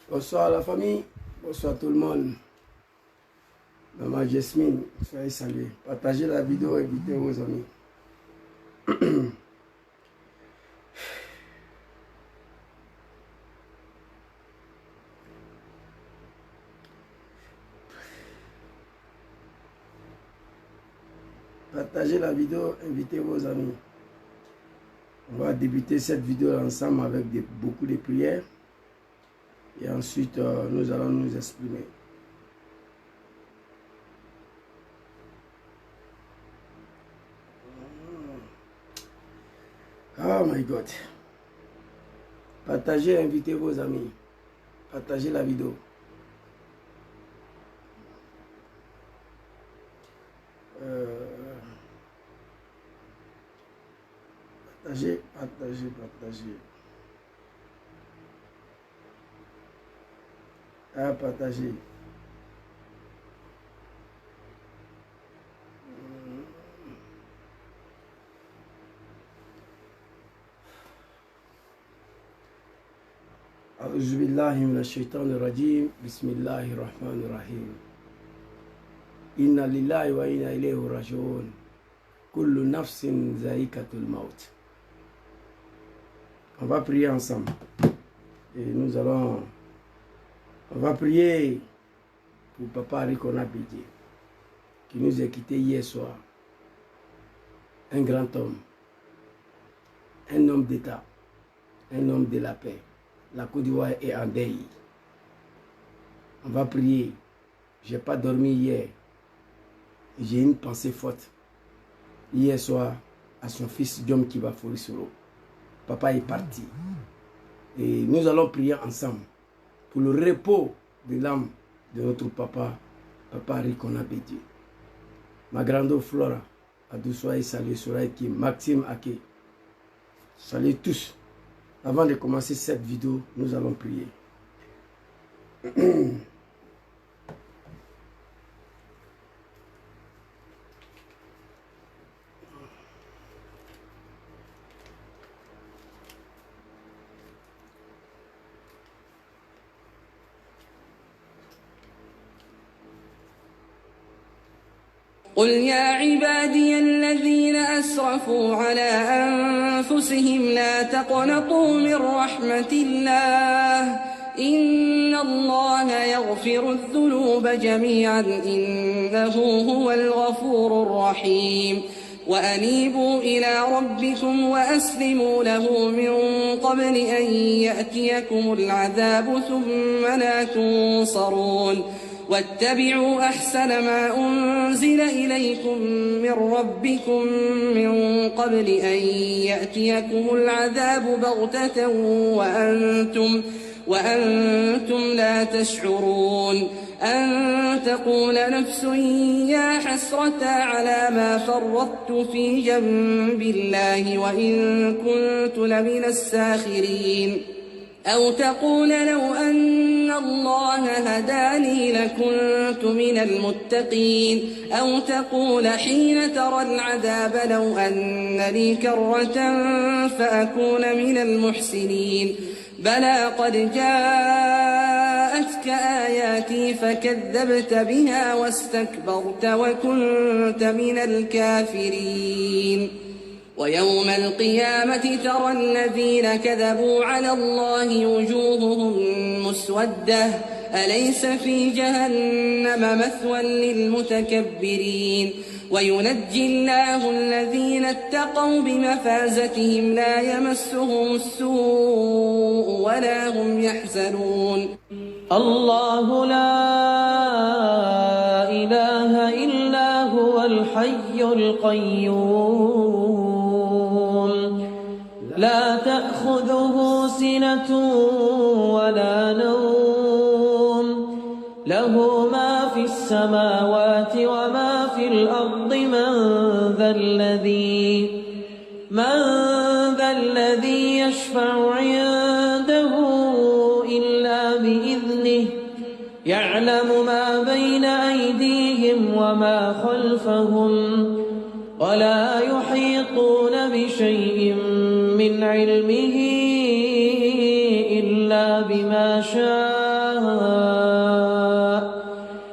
Bonsoir la famille, bonsoir tout le monde. Maman Jasmine, soyez salués. Partagez la vidéo, invitez vos amis. Partagez la vidéo, invitez vos amis. On va débuter cette vidéo ensemble avec beaucoup de prières. Et ensuite, nous allons nous exprimer. Oh my God. Partagez, invitez vos amis. Partagez la vidéo. Partagez. À partager. أعوذ بالله من الشيطان الرجيم بسم الله الرحمن الرحيم إنا لله وإنا إليه راجعون كل نفس ذائقة الموت. On va prier ensemble et on va prier pour Papa Rikona Bédié qui nous a quittés hier soir. Un grand homme, un homme d'État, un homme de la paix. La Côte d'Ivoire est en deuil. On va prier. Je n'ai pas dormi hier. J'ai une pensée forte. Hier soir, à son fils Diom Kiba Forisoro. Papa est parti. Et nous allons prier ensemble pour le repos de l'âme de notre papa, Papa Rikona Bédié. Ma grande Flora, Adou soyez salués, Soraï Kim, Maxime Ake. Salut tous. Avant de commencer cette vidéo, nous allons prier. قل يا عبادي الذين أسرفوا على أنفسهم لا تقنطوا من رحمة الله إن الله يغفر الذنوب جميعا إنه هو الغفور الرحيم وأنيبوا إلى ربكم وأسلموا له من قبل أن يأتيكم العذاب ثم لا تنصرون واتبعوا أحسن ما أنزل إليكم من ربكم من قبل أن يأتيكم العذاب بغتة وأنتم لا تشعرون أن تقول نفس يا حسرة على ما فرطت في جنب الله وإن كنت لمن الساخرين أو تقول لو أن الله هداني لكنت من المتقين أو تقول حين ترى العذاب لو أن لي كرة فأكون من المحسنين بلى قد جاءتك آياتي فكذبت بها واستكبرت وكنت من الكافرين ويوم القيامة ترى الذين كذبوا على الله وجوههم مسودة أليس في جهنم مثوى للمتكبرين وينجي الله الذين اتقوا بمفازتهم لا يمسهم السوء ولا هم يحزنون الله لا إله إلا هو الحي القيوم لا تأخذه سنة ولا نوم له ما في السماوات وما في الأرض من ذا الذي يشفع عنده إلا بإذنه يعلم ما بين أيديهم وما خلفهم ولا يحيطون بشيء من علمه إلا بما شاء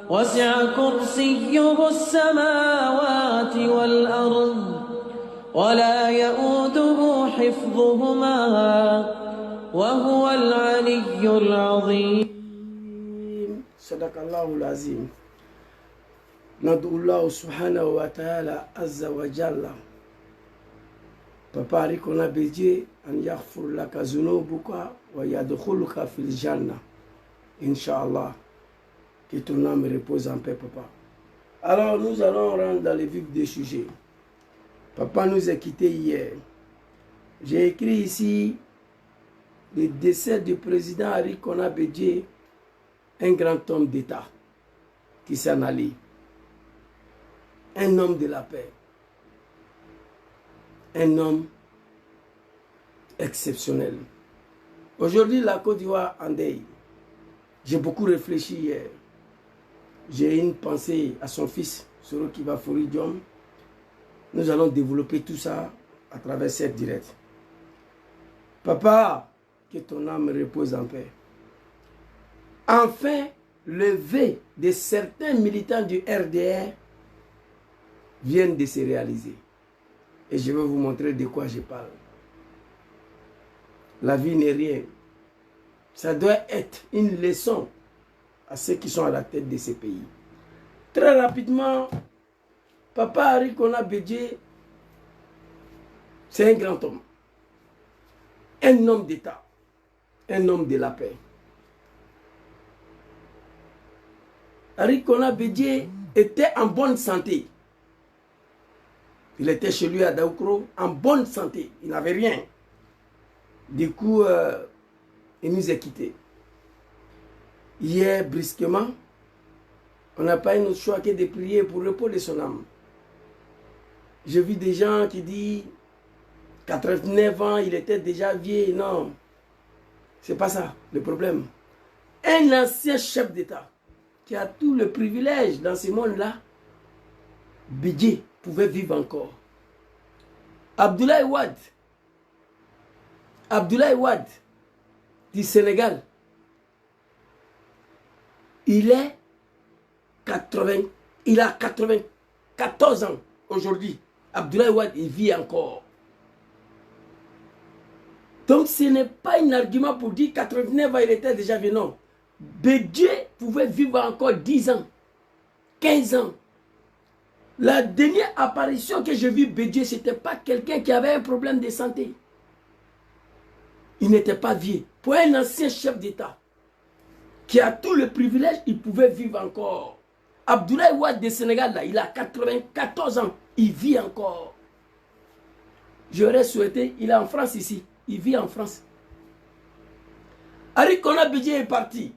وسع كرسيه السماوات والأرض ولا يؤوده حفظهما وهو العلي العظيم. صدق الله العظيم. ندعو الله سبحانه وتعالى عز وجل Papa Arikona Bédié an yaghfir laka zunubuka wa yadkhuluka fil janna. Inch'Allah. Que ton âme repose en paix, papa. Alors nous allons rentrer dans le vif des sujets. Papa nous a quittés hier. J'ai écrit ici le décès du président Arikona Bédié, un grand homme d'État qui s'en allait. Un homme de la paix. Un homme exceptionnel. Aujourd'hui, la Côte d'Ivoire en deuil. J'ai beaucoup réfléchi hier. J'ai une pensée à son fils, Sorokiba Fori Diom. Nous allons développer tout ça à travers cette directe. Papa, que ton âme repose en paix. Enfin, le vœu de certains militants du RDR viennent de se réaliser. Et je vais vous montrer de quoi je parle. La vie n'est rien. Ça doit être une leçon à ceux qui sont à la tête de ces pays. Très rapidement, Papa Arikona Bédié, c'est un grand homme. Un homme d'État. Un homme de la paix. Arikona Bédié était en bonne santé. Il était chez lui à Daoukro, en bonne santé. Il n'avait rien. Du coup, il nous a quittés. Hier, brusquement, on n'a pas eu notre choix que de prier pour le repos de son âme. J'ai vu des gens qui disent 89 ans, il était déjà vieux. Non, c'est pas ça le problème. Un ancien chef d'État qui a tout le privilège dans ce monde-là, Bédié pouvait vivre encore. Abdoulaye Wade du Sénégal, il a 94 ans aujourd'hui. Abdoulaye Wade, il vit encore. Donc ce n'est pas un argument pour dire 89 ans, il était déjà vieux. Non. Bédié pouvait vivre encore 10 ans, 15 ans. La dernière apparition que j'ai vue Bédié, ce n'était pas quelqu'un qui avait un problème de santé. Il n'était pas vieux. Pour un ancien chef d'État qui a tout le privilège, il pouvait vivre encore. Abdoulaye Wade du Sénégal, là, il a 94 ans. Il vit encore. J'aurais souhaité, il est en France ici. Il vit en France. Arikona Bédié est parti.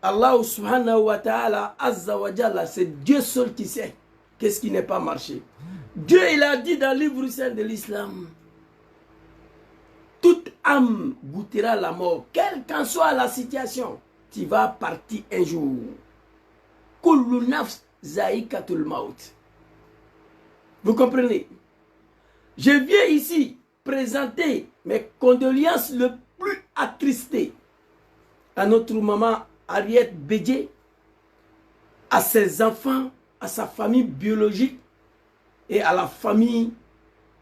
Allah subhanahu wa ta'ala, azza wa jalla, c'est Dieu seul qui sait. Qu'est-ce qui n'est pas marché? Dieu, il a dit dans le livre saint de l'islam, toute âme goûtera la mort, quelle qu'en soit la situation, tu vas partir un jour. Kullu nafs zaïkatul maut. Vous comprenez? Je viens ici présenter mes condoléances le plus attristées à notre maman Harriet Bédié, à ses enfants, à sa famille biologique et à la famille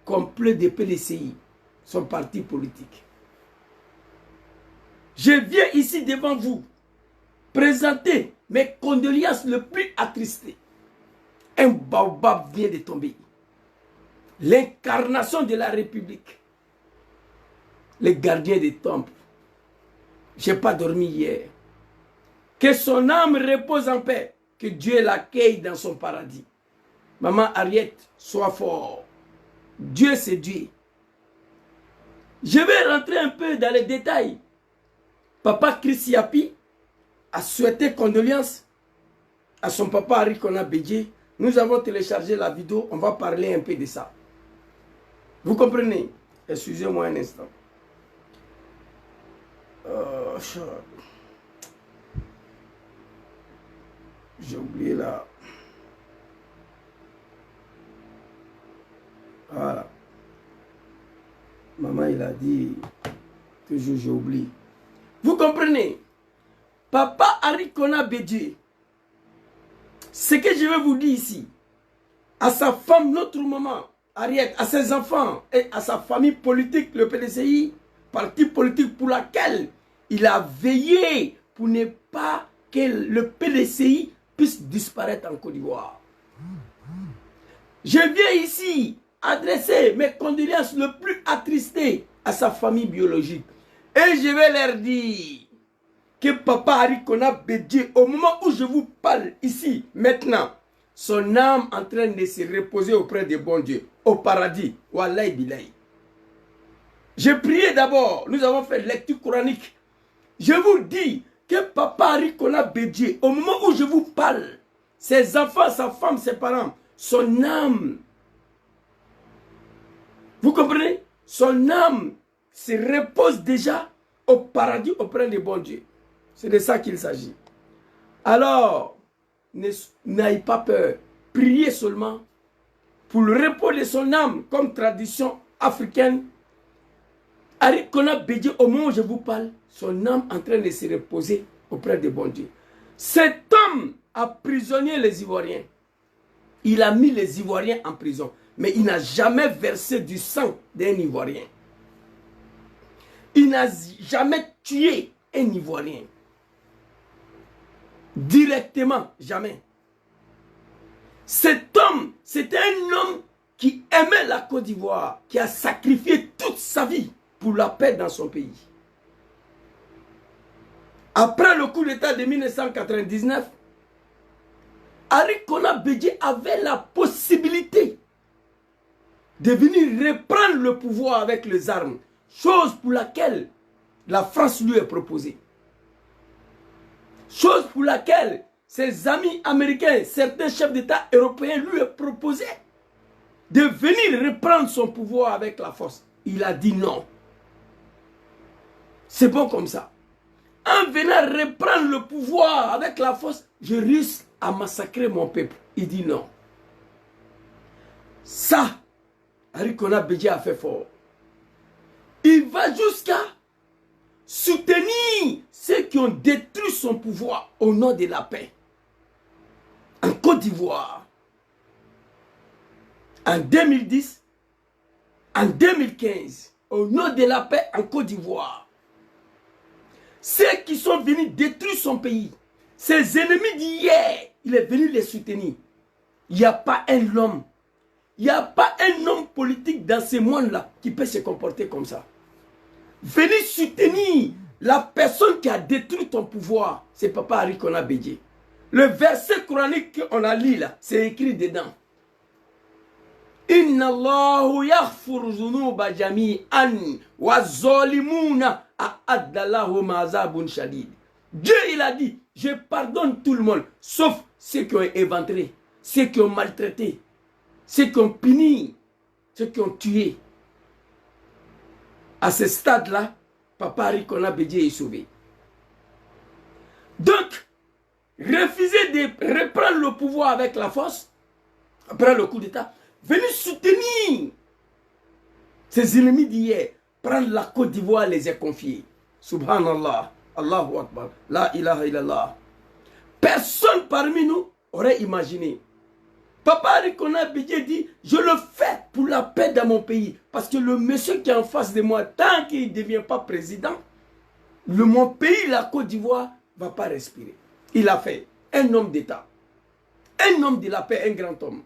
complète de PDCI, son parti politique. Je viens ici devant vous présenter mes condoléances le plus attristées. Un baobab vient de tomber. L'incarnation de la République. Le gardien des temples. Je n'ai pas dormi hier. Que son âme repose en paix. Que Dieu l'accueille dans son paradis. Maman Harriet, sois fort. Dieu c'est Dieu. Je vais rentrer un peu dans les détails. Papa Chris Yapi a souhaité condoléances à son papa Arikona Bédié. Nous avons téléchargé la vidéo. On va parler un peu de ça. Vous comprenez? Excusez-moi un instant. J'ai oublié là. Voilà. Maman, il a dit, toujours j'oublie. Vous comprenez? Papa Arikona Bédié, ce que je vais vous dire ici, à sa femme, notre maman, Ariette, à ses enfants et à sa famille politique, le PDCI, parti politique pour laquelle il a veillé pour ne pas que le PDCI puisse disparaître en Côte d'Ivoire. Je viens ici adresser mes condoléances le plus attristées à sa famille biologique. Et je vais leur dire que Papa Arikona Bédié, au moment où je vous parle ici, maintenant, son âme en train de se reposer auprès des bons dieux, au paradis. Wallahi billahi. J'ai prié d'abord, nous avons fait lecture coranique. Je vous dis que Papa Arikona Bédié, au moment où je vous parle, ses enfants, sa femme, ses parents, son âme, vous comprenez? Son âme se repose déjà au paradis auprès des bons dieux. C'est de ça qu'il s'agit. Alors, n'ayez pas peur. Priez seulement pour le repos de son âme, comme tradition africaine. Arikona Bédié, au moment où je vous parle, son âme en train de se reposer auprès des bons dieux. Cet homme a prisonnier les Ivoiriens. Il a mis les Ivoiriens en prison. Mais il n'a jamais versé du sang d'un Ivoirien. Il n'a jamais tué un Ivoirien. Directement, jamais. Cet homme, c'était un homme qui aimait la Côte d'Ivoire, qui a sacrifié toute sa vie pour la paix dans son pays. Après le coup d'État de 1999, Arikona Bédié avait la possibilité de venir reprendre le pouvoir avec les armes, chose pour laquelle la France lui est proposée. Chose pour laquelle ses amis américains, certains chefs d'État européens lui ont proposé de venir reprendre son pouvoir avec la force. Il a dit non. C'est bon comme ça. En venant reprendre le pouvoir avec la force, je risque à massacrer mon peuple. Il dit non. Ça, Arikona Bédié a fait fort. Il va jusqu'à soutenir ceux qui ont détruit son pouvoir au nom de la paix. En Côte d'Ivoire, en 2010, en 2015, au nom de la paix en Côte d'Ivoire, ceux qui sont venus détruire son pays, ses ennemis d'hier, il est venu les soutenir. Il n'y a pas un homme, il n'y a pas un homme politique dans ce monde-là qui peut se comporter comme ça. Venir soutenir la personne qui a détruit ton pouvoir, c'est Papa Arikona Bédié. Le verset coranique qu'on a lu là, c'est écrit dedans. Inna Allahu yaghfiru dhunuba jami'an wa zalimuna a'adda lahum azabun shadid. Dieu il a dit, je pardonne tout le monde, sauf ceux qui ont éventré, ceux qui ont maltraité, ceux qui ont puni, ceux qui ont tué. À ce stade-là, Papa Arikona Bédié est sauvé. Donc, refuser de reprendre le pouvoir avec la force, après le coup d'État, venir soutenir ses ennemis d'hier, prendre la Côte d'Ivoire, les a confiés. Subhanallah, Allahu Akbar, la ilaha illallah. Personne parmi nous aurait imaginé. Papa Arikona Bédié dit, je le fais pour la paix dans mon pays. Parce que le monsieur qui est en face de moi, tant qu'il ne devient pas président, mon pays, la Côte d'Ivoire, ne va pas respirer. Il a fait un homme d'État, un homme de la paix, un grand homme.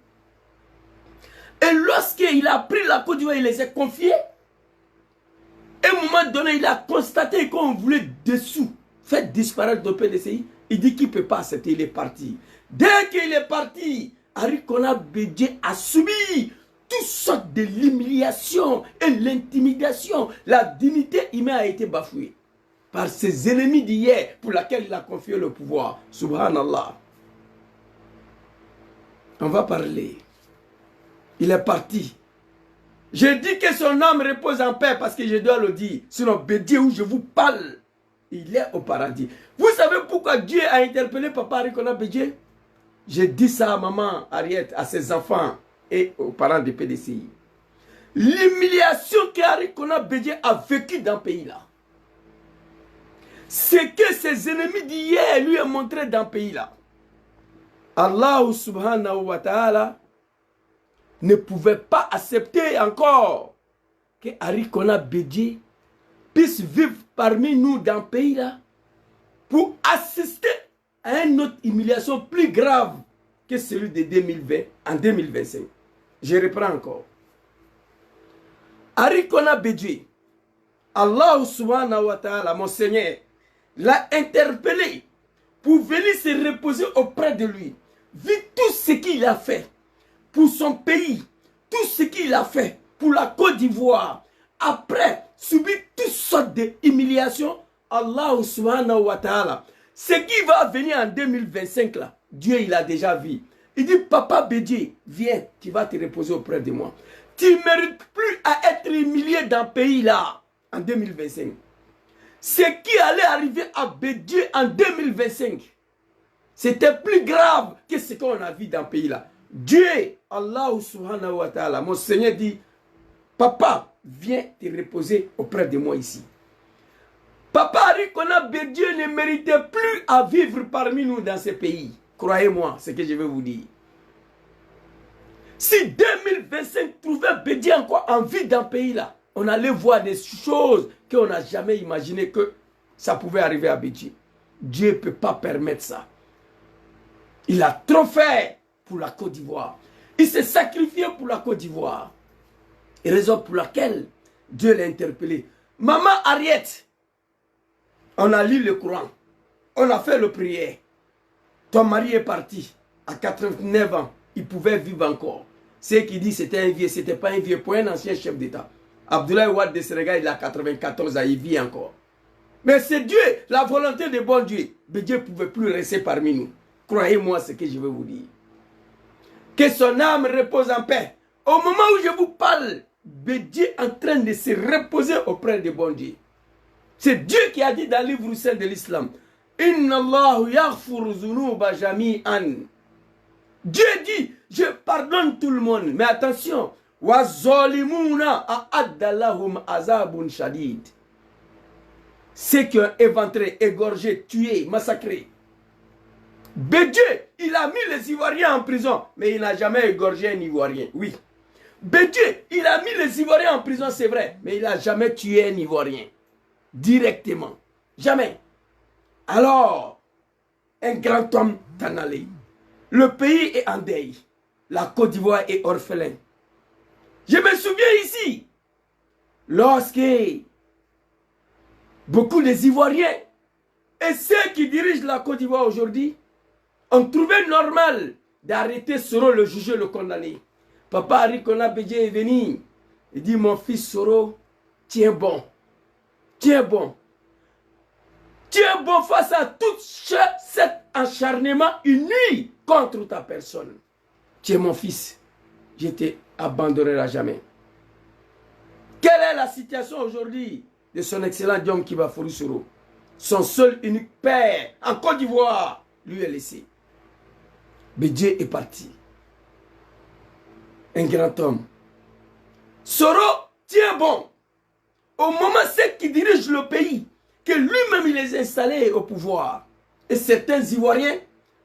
Et lorsqu'il a pris la Côte d'Ivoire, il les a confiés. À un moment donné, il a constaté qu'on voulait dessous faire disparaître le PDCI. Il dit qu'il ne peut pas accepter, il est parti. Dès qu'il est parti, Arikona Bédié a subi toutes sortes de l'humiliation et l'intimidation. La dignité humaine a été bafouée par ses ennemis d'hier pour laquelle il a confié le pouvoir. Subhanallah. On va parler. Il est parti. Je dis que son âme repose en paix parce que je dois le dire. Sinon, Bédié où je vous parle, il est au paradis. Vous savez pourquoi Dieu a interpellé Papa Arikona Bédié? J'ai dit ça à maman Ariette, à ses enfants et aux parents des PDCI. L'humiliation qu'Arikona Bédié a vécue dans ce pays-là, ce que ses ennemis d'hier lui ont montré dans ce pays-là, Allah subhanahu wa ta'ala ne pouvait pas accepter encore que Arikona Bédié puisse vivre parmi nous dans ce pays-là pour assister à une autre humiliation plus grave que celui de 2020 en 2025. Je reprends encore. Arikona Bédié, Allah subhanahu wa ta'ala, mon Seigneur, l'a interpellé pour venir se reposer auprès de lui. Vu tout ce qu'il a fait pour son pays, tout ce qu'il a fait pour la Côte d'Ivoire, après subir toutes sortes d'humiliations, Allah subhanahu wa ta'ala, ce qui va venir en 2025 là, Dieu il a déjà vu. Il dit, Papa Bédié, viens, tu vas te reposer auprès de moi. Tu ne mérites plus à être humilié dans ce pays là en 2025. Ce qui allait arriver à Bédié en 2025, c'était plus grave que ce qu'on a vu dans ce pays là. Dieu, Allah subhanahu wa ta'ala, mon Seigneur dit, Papa, viens te reposer auprès de moi ici. Papa Arikona Bédié ne méritait plus à vivre parmi nous dans ce pays. Croyez-moi, ce que je vais vous dire. Si 2025 trouvait Bédié encore en vie dans ce pays-là, on allait voir des choses qu'on n'a jamais imaginé que ça pouvait arriver à Bédié. Dieu ne peut pas permettre ça. Il a trop fait pour la Côte d'Ivoire. Il s'est sacrifié pour la Côte d'Ivoire. Et raison pour laquelle Dieu l'a interpellé. Maman Ariette, on a lu le Coran. On a fait le prière. Ton mari est parti à 89 ans. Il pouvait vivre encore. Ce qui dit c'était un vieux, c'était pas un vieux, pour un ancien chef d'État. Abdoulaye Wade de Sénégal, il a 94 ans, il vit encore. Mais c'est Dieu, la volonté de bon Dieu. Mais Dieu ne pouvait plus rester parmi nous. Croyez-moi ce que je vais vous dire. Que son âme repose en paix. Au moment où je vous parle, Bédié est en train de se reposer auprès de bon Dieu. C'est Dieu qui a dit dans le livre saint de l'islam, Inna Allahu yaghfiru dhunuba jami'an. Dieu dit, je pardonne tout le monde. Mais attention, wa zolimuna a'adda lahum azabun shadid. Ceux qui ont éventré, égorgé, tué, massacré. Bédié, il a mis les Ivoiriens en prison, mais il n'a jamais égorgé un Ivoirien. Oui. Bédié, il a mis les Ivoiriens en prison, c'est vrai, mais il n'a jamais tué un Ivoirien. Directement. Jamais. Alors, un grand homme t'en allait. Le pays est en deuil. La Côte d'Ivoire est orphelin. Je me souviens ici, lorsque beaucoup des Ivoiriens et ceux qui dirigent la Côte d'Ivoire aujourd'hui ont trouvé normal d'arrêter Soro, le juger, le condamner. Papa Arikona Bédié est venu. Il dit, mon fils Soro, tiens bon. Tiens bon. Tiens bon face à tout cet acharnement uni contre ta personne. Tu es mon fils. Je te abandonnerai jamais. Quelle est la situation aujourd'hui de son excellent Diom Kibafourou Soro? Son seul unique père en Côte d'Ivoire lui est laissé. Bédié est parti. Un grand homme. Soro, tiens bon. Au moment ceux qui dirigent le pays, que lui-même il les a installés au pouvoir. Et certains Ivoiriens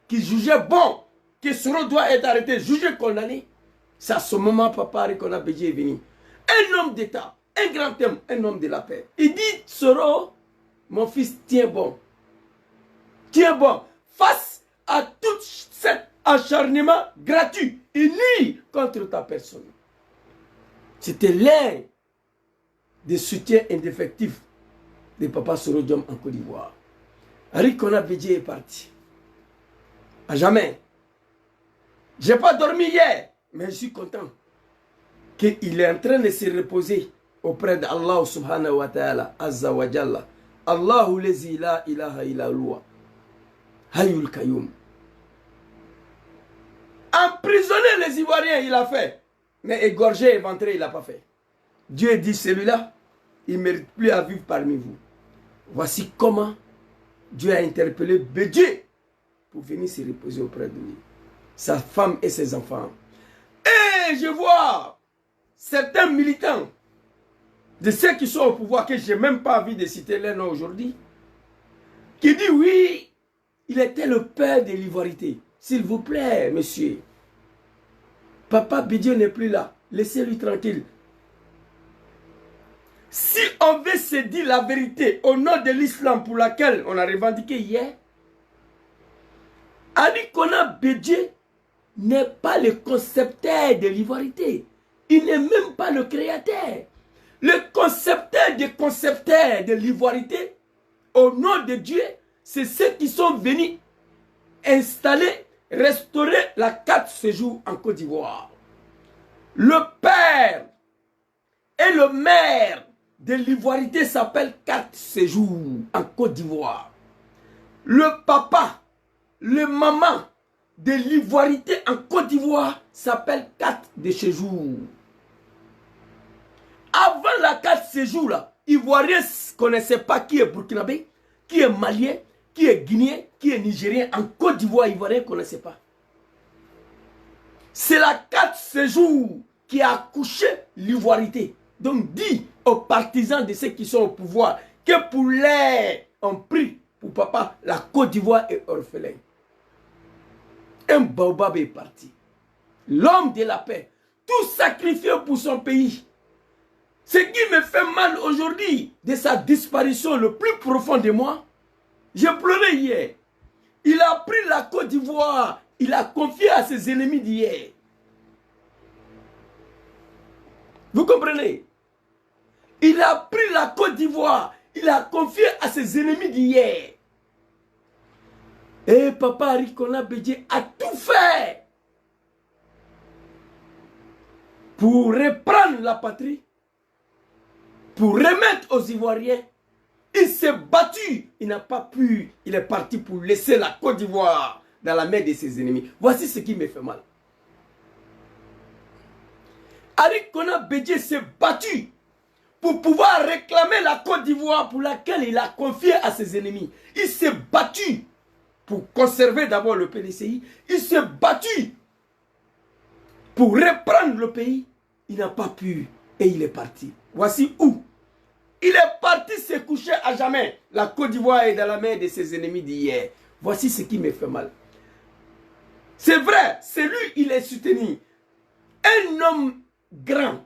qui jugeaient bon que Soro doit être arrêté, jugé, condamné. C'est à ce moment Papa Arikona Bédié est venu. Un homme d'État, un grand homme, un homme de la paix. Il dit, Soro, mon fils, tiens bon. Tiens bon. Face à tout cet acharnement gratuit et nuit contre ta personne. C'était l'un des soutiens indéfectifs de Papa Soro Diom en Côte d'Ivoire. Arikona Bédié est parti. À jamais. Je n'ai pas dormi hier, mais je suis content qu'il est en train de se reposer auprès d'Allah subhanahu wa ta'ala, azza wa jalla. Allahu lezi la ilaha illa huwa, hayyul qayyum. Emprisonner les Ivoiriens, il a fait. Mais égorger, éventrer, il n'a pas fait. Dieu dit, celui-là, il ne mérite plus à vivre parmi vous. Voici comment Dieu a interpellé Bédié pour venir se reposer auprès de lui. Sa femme et ses enfants. Et je vois certains militants de ceux qui sont au pouvoir, que je n'ai même pas envie de citer leur nom aujourd'hui, qui disent oui, il était le père de l'ivoirité. S'il vous plaît, monsieur, Papa Bédié n'est plus là. Laissez-lui tranquille. Si on veut se dire la vérité au nom de l'islam pour laquelle on a revendiqué hier, Ali Kona Bédié n'est pas le concepteur de l'ivoirité. Il n'est même pas le créateur. Le concepteur des concepteurs de l'ivoirité, au nom de Dieu, c'est ceux qui sont venus installer, restaurer la carte séjour en Côte d'Ivoire. Le père et le maire de l'ivoirité s'appelle carte séjour en Côte d'Ivoire. Le papa, le maman de l'ivoirité en Côte d'Ivoire s'appelle carte de séjour. Avant la carte séjour, là, Ivoiriens ne connaissaient pas qui est burkinabé, qui est malien, qui est guinéen, qui est nigérien. En Côte d'Ivoire, Ivoiriens ne connaissaient pas. C'est la carte séjour qui a accouché l'ivoirité. Donc dit aux partisans de ceux qui sont au pouvoir que pour l'air, on prie pour papa, la Côte d'Ivoire est orphelin. Un baobab est parti. L'homme de la paix, tout sacrifié pour son pays. Ce qui me fait mal aujourd'hui de sa disparition le plus profond de moi, j'ai pleuré hier. Il a pris la Côte d'Ivoire, il a confié à ses ennemis d'hier. Vous comprenez? Il a pris la Côte d'Ivoire, il a confié à ses ennemis d'hier. Et Papa Henri Konan Bédié a tout fait pour reprendre la patrie, pour remettre aux Ivoiriens. Il s'est battu, il n'a pas pu, il est parti pour laisser la Côte d'Ivoire dans la main de ses ennemis. Voici ce qui me fait mal. Henri Konan Bédié s'est battu pour pouvoir réclamer la Côte d'Ivoire pour laquelle il a confié à ses ennemis. Il s'est battu pour conserver d'abord le PDCI. Il s'est battu pour reprendre le pays. Il n'a pas pu et il est parti. Voici où il est parti se coucher à jamais. La Côte d'Ivoire est dans la main de ses ennemis d'hier. Voici ce qui me fait mal. C'est vrai, c'est lui, il est soutenu. Un homme grand,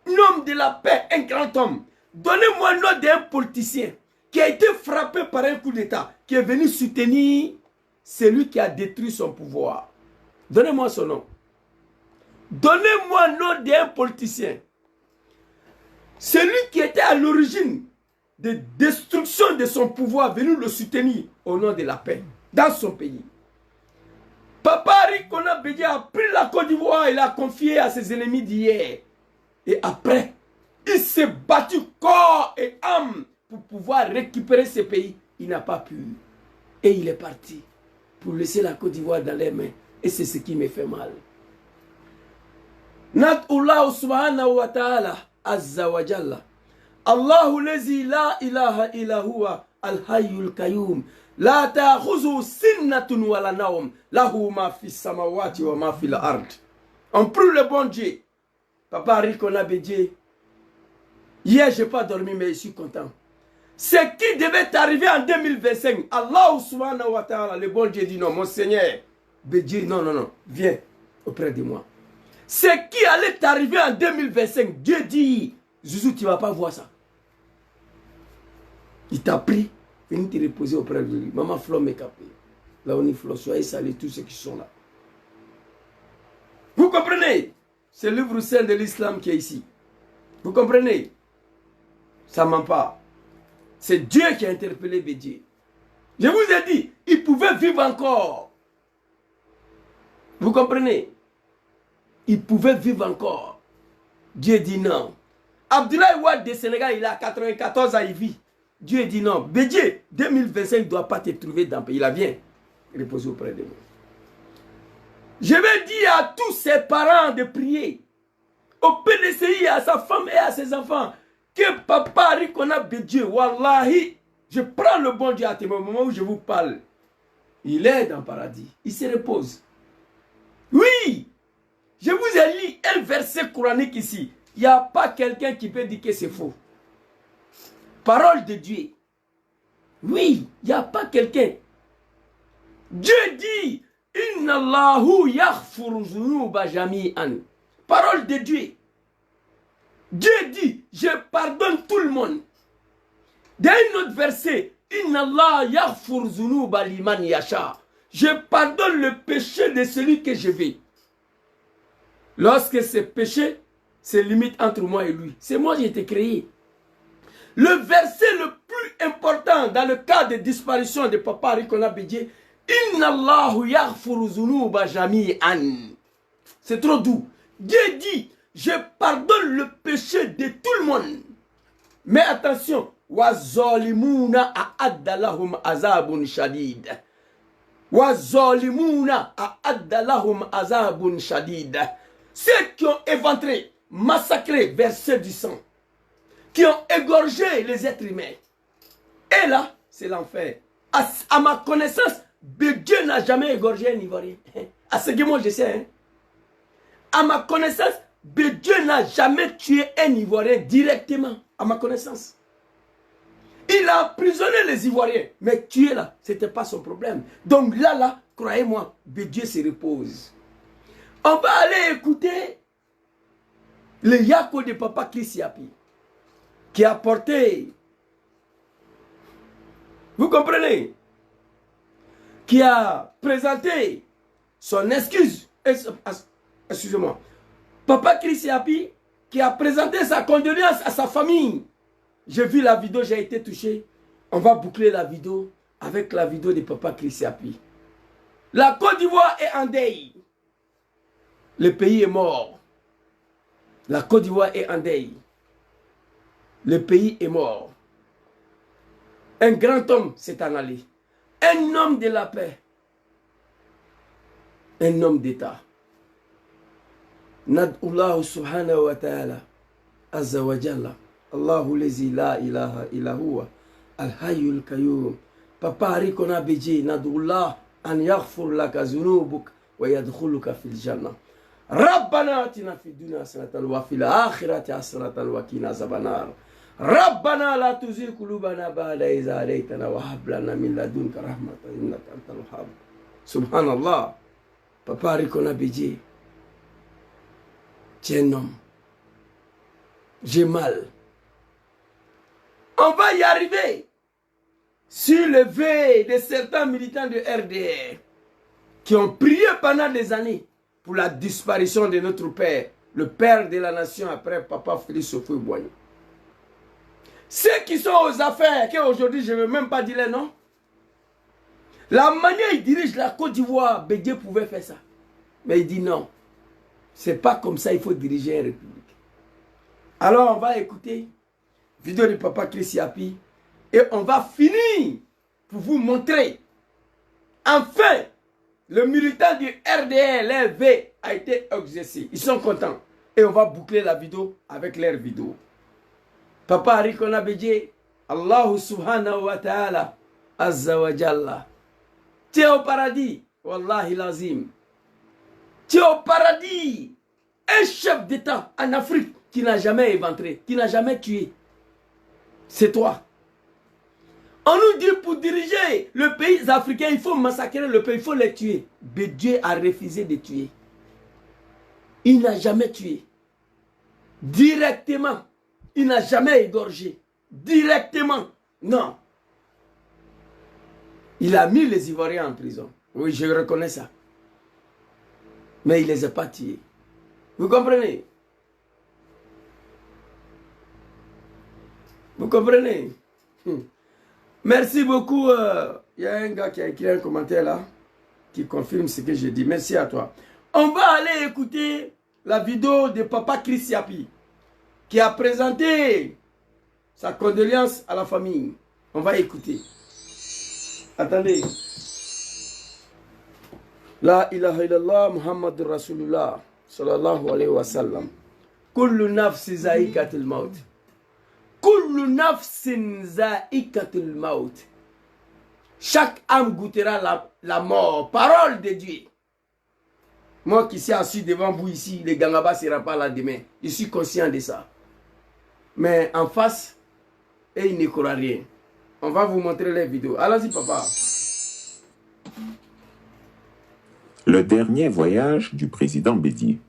un homme de la paix, un grand homme. Donnez-moi le nom d'un politicien qui a été frappé par un coup d'État, qui est venu soutenir celui qui a détruit son pouvoir. Donnez-moi son nom. Donnez-moi le nom d'un politicien. Celui qui était à l'origine de destruction de son pouvoir, venu le soutenir au nom de la paix dans son pays. Papa Henri Konan Bédié a pris la Côte d'Ivoire et l'a confié à ses ennemis d'hier. Et après, il s'est battu corps et âme pour pouvoir récupérer ce pays. Il n'a pas pu. Et il est parti pour laisser la Côte d'Ivoire dans les mains. Et c'est ce qui me fait mal. Nat'Allah subhanahu wa ta'ala azza wa jalla. Allahu lazi la ilaha illa huwa al-hayyul qayyum. La ta'khuzu sinnatun wa la nawm. Lahu ma fi samawati wa ma fi al-ard. On prie le bon Dieu. Papa Henri Konan Bédié. Hier, je n'ai pas dormi, mais je suis content. Ce qui devait arriver en 2025, Allah subhanahu wa ta'ala, le bon Dieu dit non, mon Seigneur, Bédié, non, non, non, viens auprès de moi. Ce qui allait arriver en 2025, Dieu dit, Zouzou, tu ne vas pas voir ça. Il t'a pris, viens te reposer auprès de lui. Maman Flo m'est capé. Là, on y Flo, soyez salués tous ceux qui sont là. Vous comprenez? C'est le livre saint de l'islam qui est ici. Vous comprenez? Ça ne ment pas. C'est Dieu qui a interpellé Bédié. Je vous ai dit, il pouvait vivre encore. Vous comprenez? Il pouvait vivre encore. Dieu dit non. Abdoulaye Wade de Sénégal, il a 94 ans, il vit. Dieu dit non. Bédié, 2025, il ne doit pas te trouver dans le pays. Il a bien reposé auprès de moi. Je vais dire à tous ses parents de prier. Au PDCI, à sa femme et à ses enfants. Que Papa Henri Konan Bédié, wallahi, Je prends le bon Dieu à témoin au moment où je vous parle. Il est dans le paradis. Il se repose. Oui, je vous ai lu un verset coranique ici. Il n'y a pas quelqu'un qui peut dire que c'est faux. Parole de Dieu. Oui, il n'y a pas quelqu'un. Dieu dit, Inna Allahu yaghfiru dhunuba jami'an. Parole de Dieu. Dieu dit, je pardonne tout le monde. Dans un autre verset, Inna Allah yaghfiru dhunuba liman yasha. Je pardonne le péché de celui que je veux. Lorsque ce péché se limite entre moi et lui, c'est moi qui ai été créé. Le verset le plus important dans le cas de disparition de Papa Arikona Bédié, Inna Allahu yaghfiru dhunuba jami'an. C'est trop doux. Dieu dit, je pardonne le péché de tout le monde. Mais attention, wa zalimuna a'adda lahum azabun shadid. Wa zalimuna a'adda lahum azabun shadid. Ceux qui ont éventré, massacré, versé du sang, qui ont égorgé les êtres humains. Et là, c'est l'enfer. À ma connaissance, Dieu n'a jamais égorgé un Ivoirien. À ce que moi je sais. Hein. À ma connaissance, Dieu n'a jamais tué un Ivoirien directement. À ma connaissance. Il a emprisonné les Ivoiriens. Mais tuer là, ce n'était pas son problème. Donc là, croyez-moi, Dieu se repose. On va aller écouter le Yako de Papa Chris Yapi, qui a porté, vous comprenez, qui a présenté son excuse, excusez-moi, Papa Chris Yapi, qui a présenté sa condoléance à sa famille. J'ai vu la vidéo, j'ai été touché. On va boucler la vidéo avec la vidéo de Papa Chris Yapi. La Côte d'Ivoire est en deuil. Le pays est mort. La Côte d'Ivoire est en deuil. Le pays est mort. Un grand homme s'est en allé. Un homme de la paix. Un homme d'État. Nad'ullahu subhanahu wa ta'ala azza wa jalla. Allahu lezi la ilaha illa huwa al-hayyul qayyum. Papa Arikona Bédié, nad'ullah an yaghfir laka zunubuk wa yadkhuluka fil jannah. ربنا آتنا في الدنيا حسنة وفي الآخرة حسنة وقنا عذاب النار ربنا لا تزغ قلوبنا بعد إذ هديتنا وهب لنا من لدنك رحمة إنك أنت الوهاب. سبحان الله. Papa Arikona Bédié, tu es un homme. J'ai mal. On va y arriver. Sur le veille de certains militants de RDR qui ont prié pendant des années pour la disparition de notre père, le père de la nation après Papa Félix Houphouët-Boigny. Ceux qui sont aux affaires, qu'aujourd'hui je ne veux même pas dire les noms, la manière il dirige la Côte d'Ivoire, Bédié pouvait faire ça. Mais il dit non, c'est pas comme ça il faut diriger une république. Alors on va écouter la vidéo de Papa Chris Yapi et on va finir pour vous montrer enfin. Le militant du RDLV a été exercé. Ils sont contents. Et on va boucler la vidéo avec leur vidéo. Papa Arikona Bédié, Allahu subhanahu wa ta'ala, azza wa jalla. Tu es au paradis, wallahi lazim. Tu es au paradis. Un chef d'État en Afrique qui n'a jamais éventré, qui n'a jamais tué. C'est toi. On nous dit pour diriger le pays africain, il faut massacrer le pays, il faut les tuer. Mais Dieu a refusé de tuer. Il n'a jamais tué. Directement. Il n'a jamais égorgé. Directement. Non. Il a mis les Ivoiriens en prison. Oui, je reconnais ça. Mais il ne les a pas tués. Vous comprenez? Vous comprenez? Merci beaucoup. Il y a un gars qui a écrit un commentaire là, qui confirme ce que j'ai dit. Merci à toi. On va aller écouter la vidéo de Papa Chris Yapi, qui a présenté sa condoléance à la famille. On va écouter. Attendez. La ilaha illallah Muhammad Rasulullah sallallahu alayhi wa sallam. Kullu nafsi zaikatil maut. Kullu nafsin za'ikatul maut. Chaque âme goûtera la mort. Parole de Dieu. Moi qui suis assis devant vous ici, le Gangaba ne sera pas là demain. Je suis conscient de ça. Mais en face, et il ne croit rien. On va vous montrer les vidéos. Allons-y, papa. Le dernier voyage du président Bédié.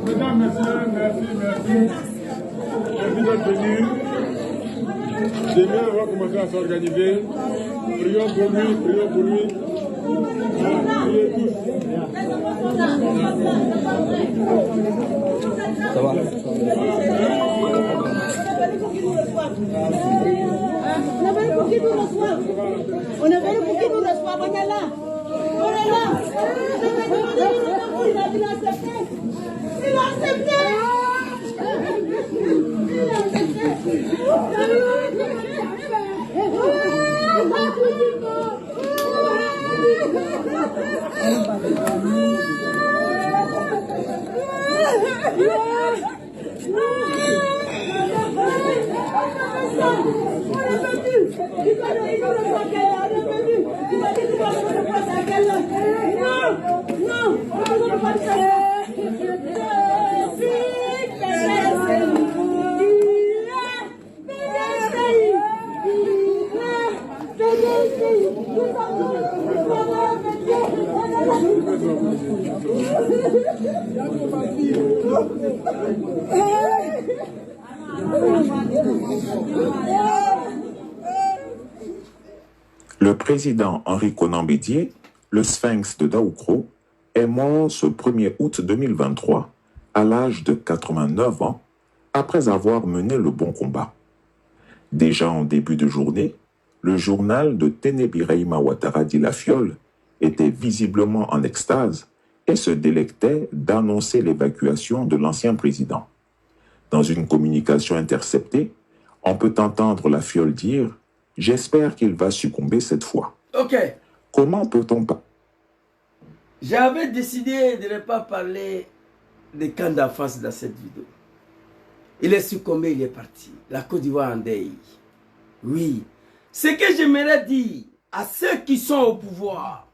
Mesdames, messieurs, merci. Merci d'être venus. Demain, on va commencer à s'organiser. Prions pour lui. Priez tous. Ça va. On avait le bouquet pour reçoit. On avait le bouquet pour reçoit. On est là. Il a accepté. Il a accepté. Le président Henri Konan Bédié, le sphinx de Daoukro, est mort ce 1er août 2023 à l'âge de 89 ans après avoir mené le bon combat. Déjà en début de journée, le journal de Ténébiraïma Ouattara dit La Fiole était visiblement en extase et se délectait d'annoncer l'évacuation de l'ancien président. Dans une communication interceptée, on peut entendre La Fiole dire « J'espère qu'il va succomber cette fois ». Ok. Comment peut-on pas? J'avais décidé de ne pas parler des camps d'enfance dans cette vidéo. Il est succombé, il est parti. La Côte d'Ivoire en deuil. Oui. Ce que j'aimerais dire à ceux qui sont au pouvoir,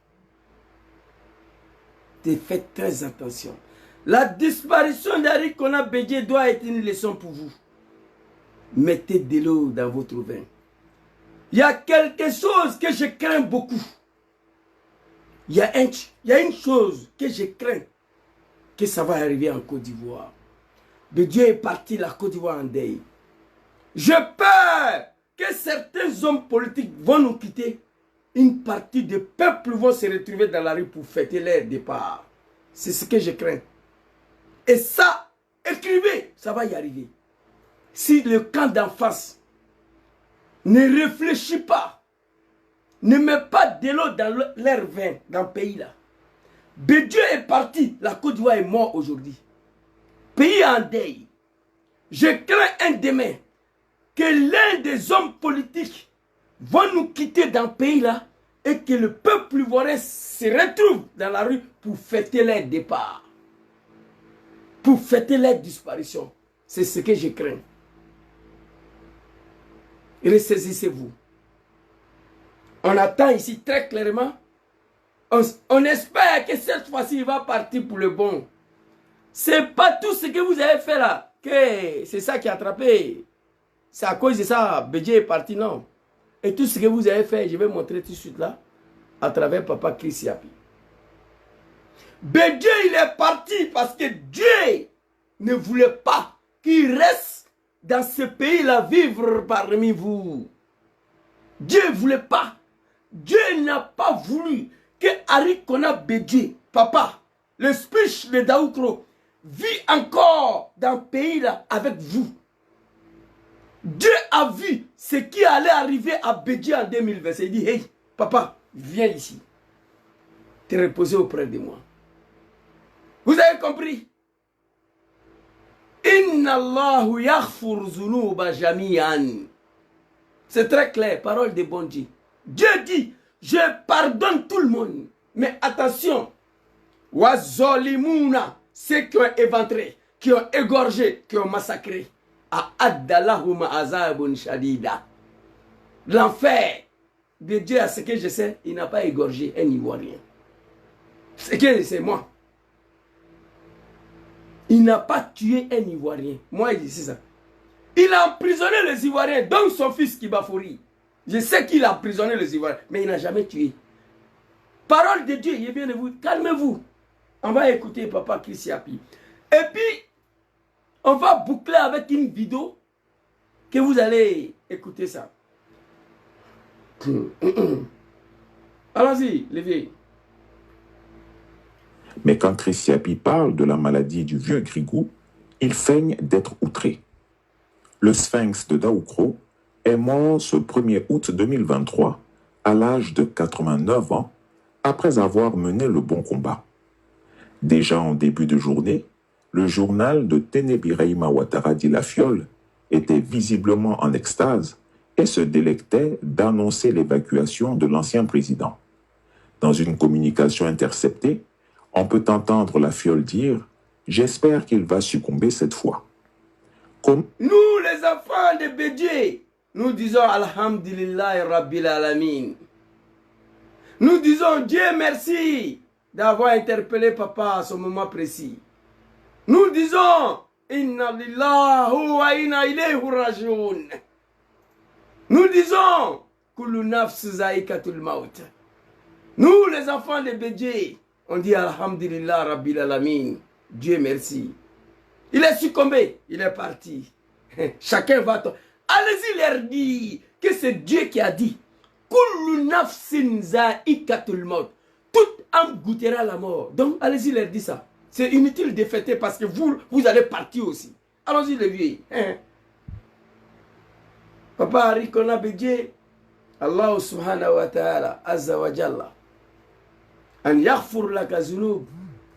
faites très attention. La disparition d'Henri Konan Bédié doit être une leçon pour vous. Mettez de l'eau dans votre vin. Il y a quelque chose que je crains beaucoup. Il y a une chose que je crains, que ça va arriver en Côte d'Ivoire. Dieu est parti, la Côte d'Ivoire en deuil. J'ai peur que certains hommes politiques vont nous quitter. Une partie du peuple vont se retrouver dans la rue pour fêter leur départ. C'est ce que je crains. Et ça, écrivez, ça va y arriver. Si le camp d'en face ne réfléchit pas, ne met pas de l'eau dans leur vin, dans le pays là. Dieu est parti, la Côte d'Ivoire est morte aujourd'hui. Pays en deuil. Je crains un demain que l'un des hommes politiques vont nous quitter dans le pays là et que le peuple ivoirien se retrouve dans la rue pour fêter leur départ. Pour fêter leur disparition. C'est ce que je crains. Ressaisissez-vous. On attend ici très clairement. On espère que cette fois-ci, il va partir pour le bon. C'est pas tout ce que vous avez fait là, que c'est ça qui a attrapé. C'est à cause de ça, Bédié est parti, non. Et tout ce que vous avez fait, je vais montrer tout de suite là, à travers Papa Chris Yapi. Bédié, il est parti parce que Dieu ne voulait pas qu'il reste dans ce pays-là vivre parmi vous. Dieu ne voulait pas. Dieu n'a pas voulu que Henri Konan Bédié, papa, le speech de Daoukro, vit encore dans le pays là avec vous. Dieu a vu ce qui allait arriver à Bédié en 2020. Il dit, hey, papa, viens ici. Te reposer auprès de moi. Vous avez compris? Inna Allahu yaghfir zunuba jami'an. C'est très clair, parole de bon Dieu. Dieu dit, je pardonne tout le monde. Mais attention, wa zolimuna, ceux qui ont éventré, qui ont égorgé, qui ont massacré. L'enfer de Dieu, à ce que je sais, il n'a pas égorgé un Ivoirien. Ce que je sais, moi. Il n'a pas tué un Ivoirien. Moi, je dis ça. Il a emprisonné les Ivoiriens, donc son fils Kibafouri. Je sais qu'il a emprisonné les Ivoiriens, mais il n'a jamais tué. Parole de Dieu, il vient de vous. Calmez-vous. On va écouter Papa Chris Yapi. Et puis, on va boucler avec une vidéo que vous allez écouter ça. Allons-y, levez. Mais quand Chris Yapi parle de la maladie du vieux Grigou, il feigne d'être outré. Le sphinx de Daoukro est mort ce 1er août 2023 à l'âge de 89 ans après avoir mené le bon combat. Déjà en début de journée, le journal de Ténébiraïma Ouattara dit La Fiole était visiblement en extase et se délectait d'annoncer l'évacuation de l'ancien président. Dans une communication interceptée, on peut entendre La Fiole dire « J'espère qu'il va succomber cette fois ». Nous, les enfants de Bédié, nous disons Alhamdulillah Rabbil Alamin. Nous disons Dieu merci d'avoir interpellé papa à ce moment précis. Nous disons Inna lillahi wa inna ilayhi rajiun. Nous disons Kullu nafs zaikatul maut. Nous, les enfants de Bédié, on dit Alhamdulillah Rabbil Alamin. Dieu merci. Il est succombé, il est parti. Chacun va... Allez-y leur dire que c'est Dieu qui a dit Kullu nafsin zaikatul maut. Toute âme goûtera la mort. Donc allez-y leur dire ça. C'est inutile de fêter parce que vous allez partir aussi. Allons-y les vieux. Papa Arikona Bédié, Allah subhanahu wa ta'ala, azza wa jalla, an yaghfur laka zunub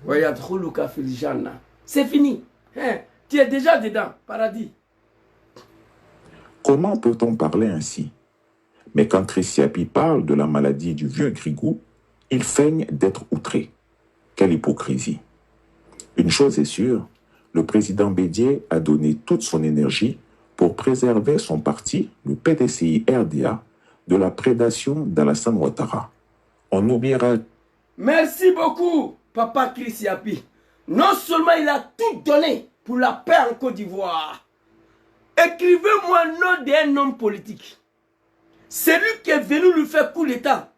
wa yadkhuluka fil jannah. C'est fini. Tu es déjà dedans, paradis. Comment peut-on parler ainsi? Mais quand Chris Yapi parle de la maladie du vieux Grigou, il feigne d'être outré. Quelle hypocrisie! Une chose est sûre, le président Bédié a donné toute son énergie pour préserver son parti, le PDCI-RDA, de la prédation d'Alassane Ouattara. On oubliera... Merci beaucoup, Papa Chris Yapi. Non seulement il a tout donné pour la paix en Côte d'Ivoire. Écrivez-moi le nom d'un homme politique. C'est lui qui est venu lui faire coup d'État,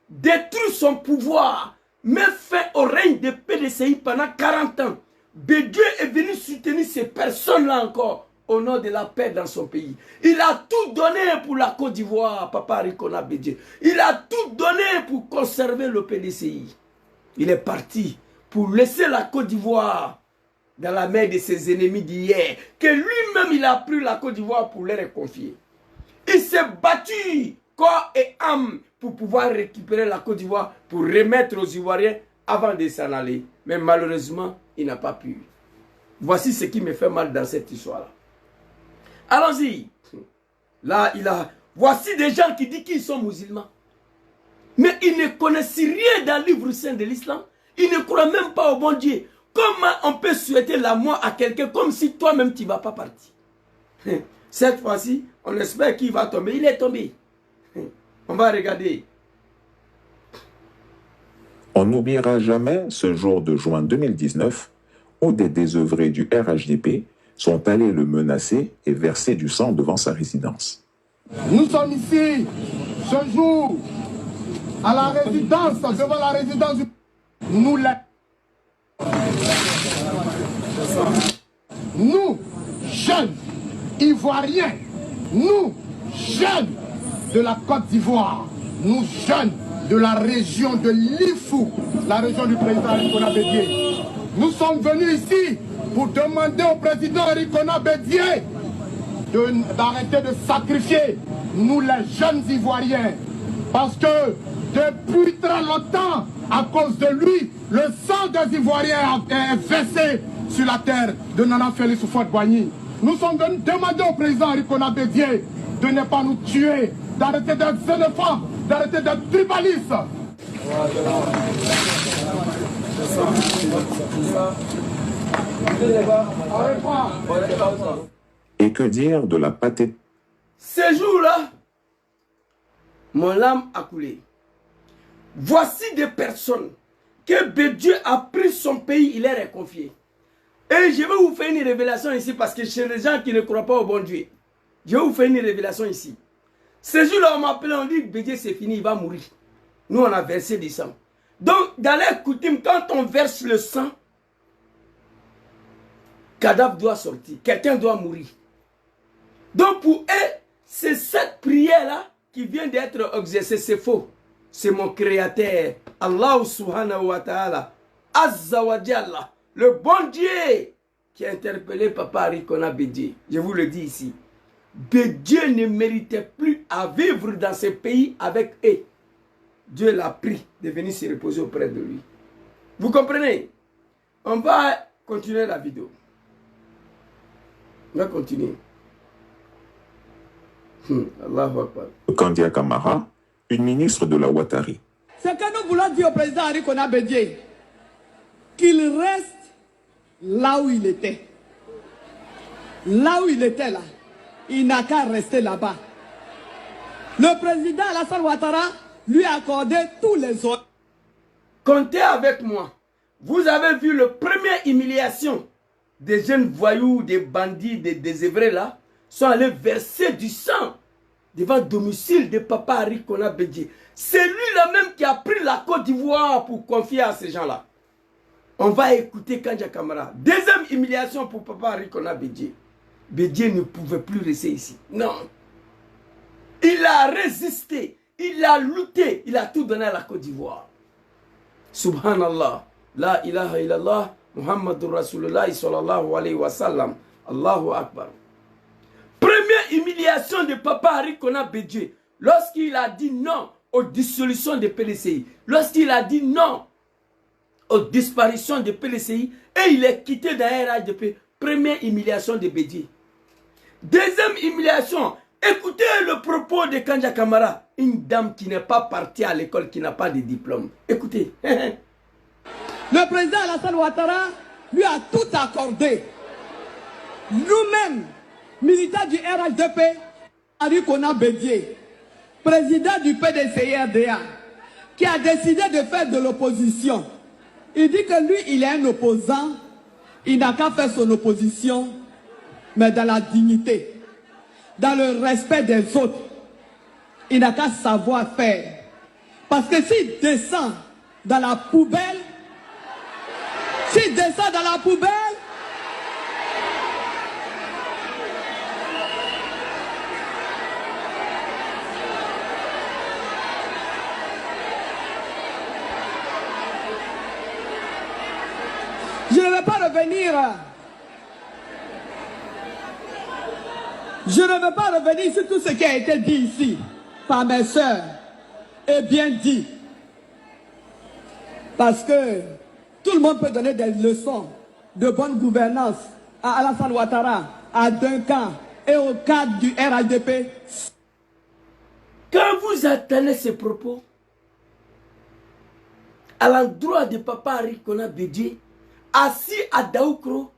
détruire son pouvoir, met fin au règne de PDCI pendant 40 ans. Bédié est venu soutenir ces personnes-là encore au nom de la paix dans son pays. Il a tout donné pour la Côte d'Ivoire, Papa Arikona Bédié. Il a tout donné pour conserver le PDCI. Il est parti pour laisser la Côte d'Ivoire dans la main de ses ennemis d'hier, que lui-même il a pris la Côte d'Ivoire pour les confier. Il s'est battu corps et âme pour pouvoir récupérer la Côte d'Ivoire, pour remettre aux Ivoiriens avant de s'en aller. Mais malheureusement, il n'a pas pu. Voici ce qui me fait mal dans cette histoire-là. Allons-y. Là, voici des gens qui disent qu'ils sont musulmans. Mais ils ne connaissent rien dans le livre saint de l'islam. Ils ne croient même pas au bon Dieu. Comment on peut souhaiter la mort à quelqu'un comme si toi-même tu ne vas pas partir? Cette fois-ci, on espère qu'il va tomber. Il est tombé. On va regarder. On n'oubliera jamais ce jour de juin 2019 où des désœuvrés du RHDP sont allés le menacer et verser du sang devant sa résidence. Nous sommes ici, ce jour, à la résidence, devant la résidence du... Nous, jeunes Ivoiriens, nous, jeunes de la Côte d'Ivoire, nous, jeunes de la région de l'Ifou, la région du président Arikona Bédié, nous sommes venus ici pour demander au président Ricona Bédié d'arrêter de sacrifier nous les jeunes Ivoiriens. Parce que depuis très longtemps, à cause de lui, le sang des Ivoiriens est versé sur la terre de Nana Félix Houphouët-Boigny. Nous sommes venus demander au président Ricona Bédié de ne pas nous tuer, d'arrêter d'être xénophobes, d'arrêter d'être tribalistes. Et que dire de la pathétique? Ce jour-là, mon âme a coulé. Voici des personnes que Dieu a pris son pays, il leur est confié. Et je vais vous faire une révélation ici parce que chez les gens qui ne croient pas au bon Dieu, je vais vous faire une révélation ici. Ce jour-là, on m'appelle, on dit que Bédié c'est fini, il va mourir. Nous, on a versé du sang. Donc, dans les coutumes, quand on verse le sang, cadavre doit sortir, quelqu'un doit mourir. Donc, pour eux, c'est cette prière-là qui vient d'être exercée, c'est faux. C'est mon créateur, Allah subhanahu wa ta'ala, Azza wa Jalla, le bon Dieu, qui a interpellé Papa Ricona Bédié. Je vous le dis ici. Bédié ne méritait plus à vivre dans ce pays avec eux. Dieu l'a pris de venir se reposer auprès de lui. Vous comprenez? On va continuer la vidéo. On va continuer. Allahu Akbar. Kandia Kamara, une ministre de la Ouattari. C'est que nous voulons dire au président Ricona Bédié qu'il reste là où il était. Là où il était là. Il n'a qu'à rester là-bas. Le président Alassane Ouattara lui a accordé tous les autres. Comptez avec moi. Vous avez vu la première humiliation des jeunes voyous, des bandits, des désœuvrés là, sont allés verser du sang devant le domicile de Papa Ricona Bédié. C'est lui-là même qui a pris la Côte d'Ivoire pour confier à ces gens-là. On va écouter Kandia Kamara. Deuxième humiliation pour Papa Ricona Bédié. Bédié ne pouvait plus rester ici. Non. Il a résisté. Il a lutté. Il a tout donné à la Côte d'Ivoire. Subhanallah. La ilaha illallah. Muhammadur Rasulullah sallallahu alayhi wa sallam. Allahu Akbar. Première humiliation de Papa Ricona Bédié. Lorsqu'il a dit non aux dissolutions de PDCI. Lorsqu'il a dit non aux disparitions de PDCI. Et il est quitté d'un RHDP. Première humiliation de Bédié. Deuxième humiliation. Écoutez le propos de Kandia Kamara. Une dame qui n'est pas partie à l'école, qui n'a pas de diplôme. Écoutez. Le président Alassane Ouattara lui a tout accordé. Nous-mêmes, militants du RHDP, Ricona Bédié, président du PDCI-RDA, qui a décidé de faire de l'opposition. Il dit que lui, il est un opposant. Il n'a qu'à faire son opposition, mais dans la dignité, dans le respect des autres. Il n'a qu'à savoir faire. Parce que s'il descend dans la poubelle, je ne vais pas revenir. Je ne veux pas revenir sur tout ce qui a été dit ici par mes soeurs. Et bien dit. Parce que tout le monde peut donner des leçons de bonne gouvernance à Alassane Ouattara, à Duncan et au cadre du RHDP. Quand vous attendez ces propos, à l'endroit de Papa Ricona Bédié, assis à Daoukro,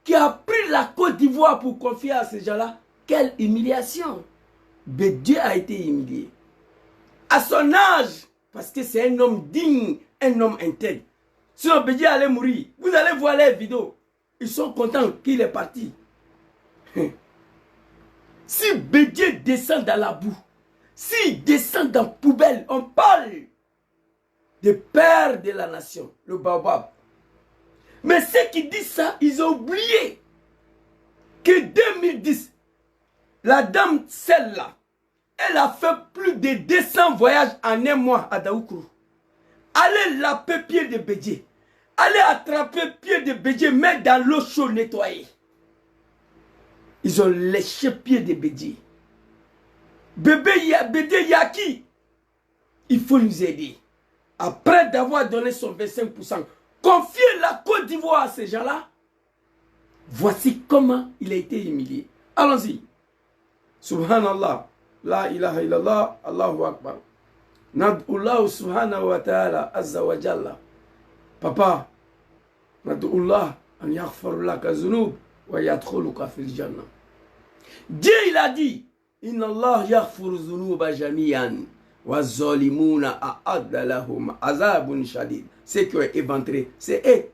qui a pris la Côte d'Ivoire pour confier à ces gens-là, quelle humiliation! Bédié a été humilié. À son âge, parce que c'est un homme digne, un homme intègre. Sinon Bédié allait mourir. Vous allez voir les vidéos. Ils sont contents qu'il est parti. Si Bédié descend dans la boue, s'il descend dans la poubelle, on parle des pères de la nation, le Baobab. Mais ceux qui disent ça, ils ont oublié que 2010, la dame celle-là, elle a fait plus de 200 voyages en un mois à Daoukro. Allez laper pied de Bédié. Allez attraper pied de Bédié, mais dans l'eau chaude nettoyée. Ils ont léché pied de Bédié. Bédié Yaki, il faut nous aider. Après d'avoir donné son 25%, confier la Côte d'Ivoire à ces gens-là. Voici comment il a été humilié. Allons-y. Subhanallah. La ilaha illallah. Allahu Akbar. Nad'ullah subhanahu wa ta'ala azza wa jalla. Papa, nad'ullah an yaghfir laka zunub wa yadkhuluka fil jannah. Dieu il a dit, inna Allah yaghfir zunuba jami'an wa zalimuna a'adda lahum azabun shadid. C'est qui est éventré, c'est eux.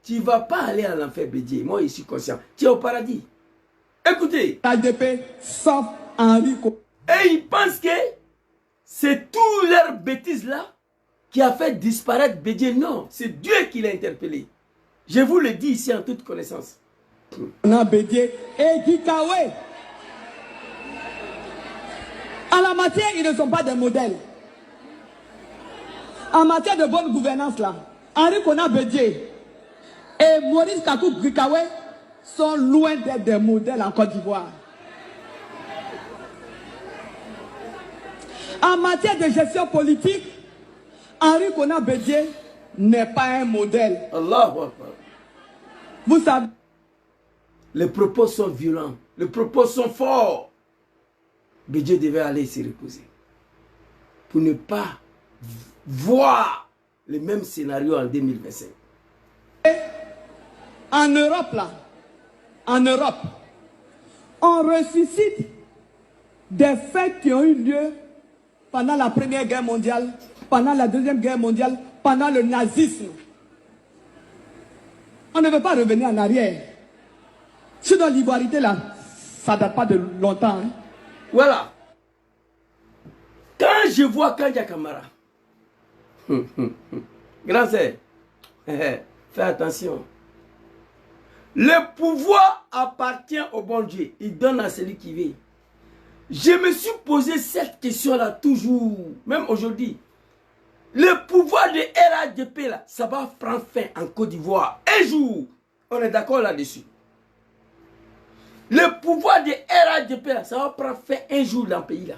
Tu ne vas pas aller à l'enfer, Bédié. Moi, je suis conscient. Tu es au paradis. Écoutez. ADP, sauf Henri. Et ils pensent que c'est tout leur bêtise là qui a fait disparaître Bédié. Non, c'est Dieu qui l'a interpellé. Je vous le dis ici en toute connaissance. On a Bédié et Gikawe. En la matière, ils ne sont pas des modèles. En matière de bonne gouvernance là, Henri Konan Bédié et Maurice Kakou Gikawe sont loin d'être des modèles en Côte d'Ivoire. En matière de gestion politique, Henri Konan Bédié n'est pas un modèle. Allahu Akbar. Vous savez. Les propos sont violents. Les propos sont forts. Bédié devait aller se reposer. Pour ne pas voir le même scénario en 2025. En Europe, là, en Europe, on ressuscite des faits qui ont eu lieu pendant la Première Guerre mondiale, pendant la Deuxième Guerre mondiale, pendant le nazisme. On ne veut pas revenir en arrière. Sur dans l'ivoirité, là, ça ne date pas de longtemps. Hein. Voilà. Quand je vois Kandja Camara, grand sœur, fais attention. Le pouvoir appartient au bon Dieu. Il donne à celui qui veut. Je me suis posé cette question-là toujours, même aujourd'hui. Le pouvoir de RADP, là, ça va prendre fin en Côte d'Ivoire. Un jour, on est d'accord là-dessus. Le pouvoir de RADP, là, ça va prendre fin un jour dans le pays. Là.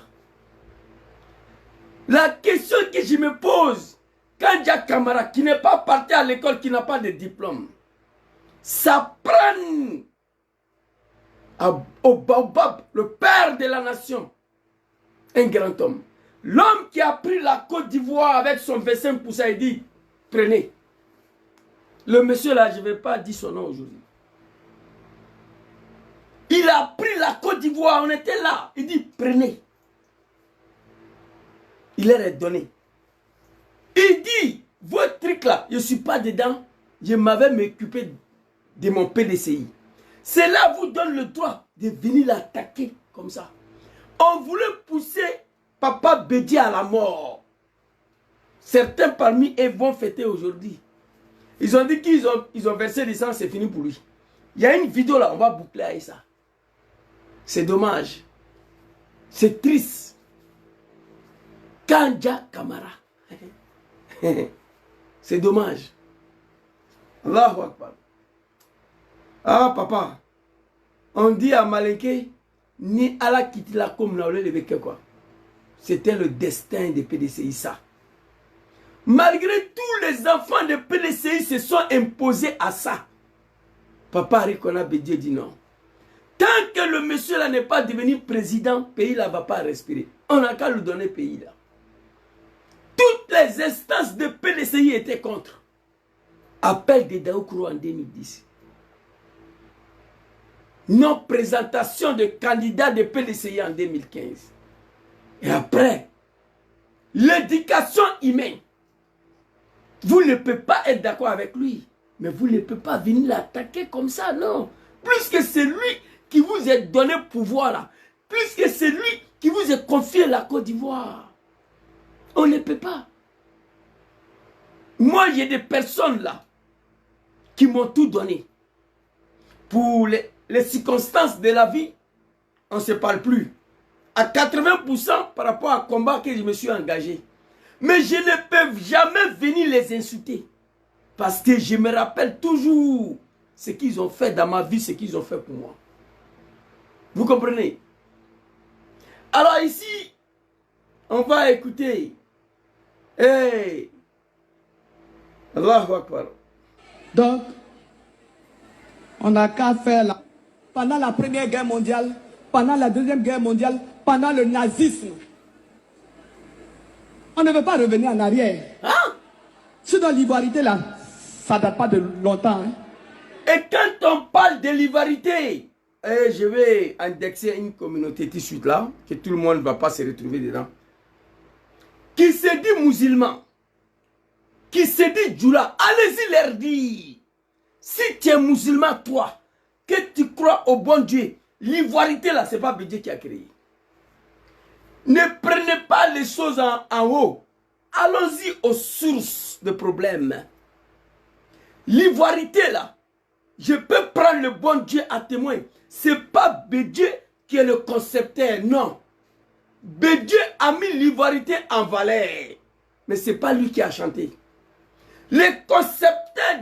La question que je me pose, Kandja Camara, qui n'est pas parti à l'école, qui n'a pas de diplôme, ça prend au Baobab, le père de la nation, un grand homme. L'homme qui a pris la Côte d'Ivoire avec son 25%, il dit, prenez. Le monsieur là, je ne vais pas dire son nom aujourd'hui. Il a pris la Côte d'Ivoire, on était là. Il dit, prenez. Il leur est donné. Il dit, votre truc là, je ne suis pas dedans. Je m'avais m'occupé de mon PDCI. Cela vous donne le droit de venir l'attaquer comme ça. On voulait pousser Papa Bédié à la mort. Certains parmi eux vont fêter aujourd'hui. Ils ont dit qu'ils ont versé du sang, c'est fini pour lui. Il y a une vidéo là, on va boucler avec ça. C'est dommage. C'est triste. Kandja Camara. C'est dommage. Allahu Akbar. Ah papa, on dit à Malinké, ni Allah quitte la comme n'a le quoi. C'était le destin de PDCI ça. Malgré tous les enfants de PDCI se sont imposés à ça. Papa Henri Konan Bédié dit non. Tant que le monsieur là n'est pas devenu président, le pays là ne va pas respirer. On n'a qu'à lui donner le pays là. Toutes les instances de PDCI étaient contre. Appel de Daoukro en 2010. Non-présentation de candidats de PDCI en 2015. Et après, l'éducation humaine. Vous ne pouvez pas être d'accord avec lui. Mais vous ne pouvez pas venir l'attaquer comme ça, non. Plus que c'est lui qui vous a donné pouvoir là. Plus que c'est lui qui vous a confié la Côte d'Ivoire. On ne peut pas. Moi, j'ai des personnes là qui m'ont tout donné. Pour les circonstances de la vie, on ne se parle plus. À 80% par rapport à combat que je me suis engagé. Mais je ne peux jamais venir les insulter. Parce que je me rappelle toujours ce qu'ils ont fait dans ma vie, ce qu'ils ont fait pour moi. Vous comprenez? Alors ici, on va écouter. Hey! Allahu Akbar. Donc, on n'a qu'à faire là. Pendant la Première Guerre mondiale, pendant la Deuxième Guerre mondiale, pendant le nazisme, on ne veut pas revenir en arrière. Hein? Ce dans l'ivoirité là, ça date pas de longtemps. Hein? Et quand on parle de l'ivoirité, je vais indexer une communauté tout de suite là, que tout le monde ne va pas se retrouver dedans, qui se dit musulman, qui se dit djoula. Allez-y leur dire, si tu es musulman toi, que tu crois au bon Dieu, l'ivoirité là, c'est pas Bédié qui a créé. Ne prenez pas les choses en haut. Allons-y aux sources de problèmes. L'ivoirité là, je peux prendre le bon Dieu à témoin. C'est pas Bédié qui est le concepteur, non. Bédié a mis l'ivoirité en valeur. Mais c'est pas lui qui a chanté. Les concepteurs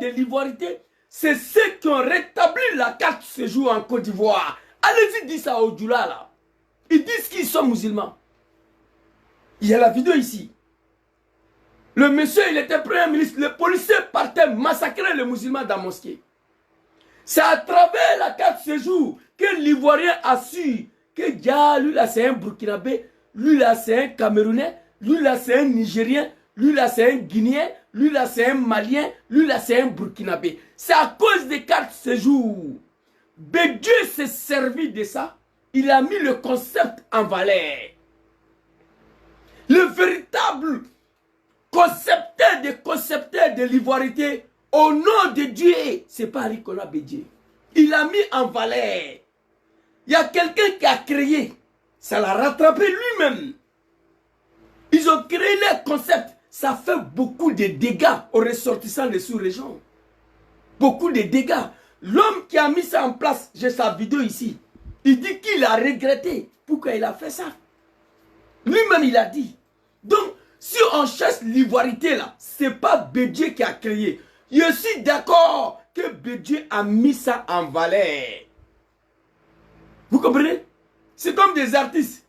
de l'ivoirité, c'est ceux qui ont rétabli la carte séjour en Côte d'Ivoire. Allez-y dire ça au Djoula là. Ils disent qu'ils sont musulmans. Il y a la vidéo ici. Le monsieur, il était premier ministre. Les policiers partaient massacrer les musulmans dans la mosquée. C'est à travers la carte séjour que l'Ivoirien a su que lui là c'est un Burkinabé, lui là c'est un Camerounais, lui là c'est un Nigérien, lui là c'est un Guinéen, lui là c'est un Malien, lui là c'est un Burkinabé. C'est à cause des cartes séjour. Bédié s'est servi de ça. Il a mis le concept en valeur. Le véritable concepteur de l'ivoirité, au nom de Dieu, c'est pas Arikona Bédié. Il a mis en valeur. Il y a quelqu'un qui a créé. Ça l'a rattrapé lui-même. Ils ont créé leur concept. Ça fait beaucoup de dégâts aux ressortissants des sous-régions. Beaucoup de dégâts. L'homme qui a mis ça en place, j'ai sa vidéo ici. Il dit qu'il a regretté pourquoi il a fait ça. Lui-même, il a dit. Donc, si on cherche l'ivoirité là, c'est pas Bédié qui a créé. Je suis d'accord que Bédié a mis ça en valeur. Vous comprenez? C'est comme des artistes.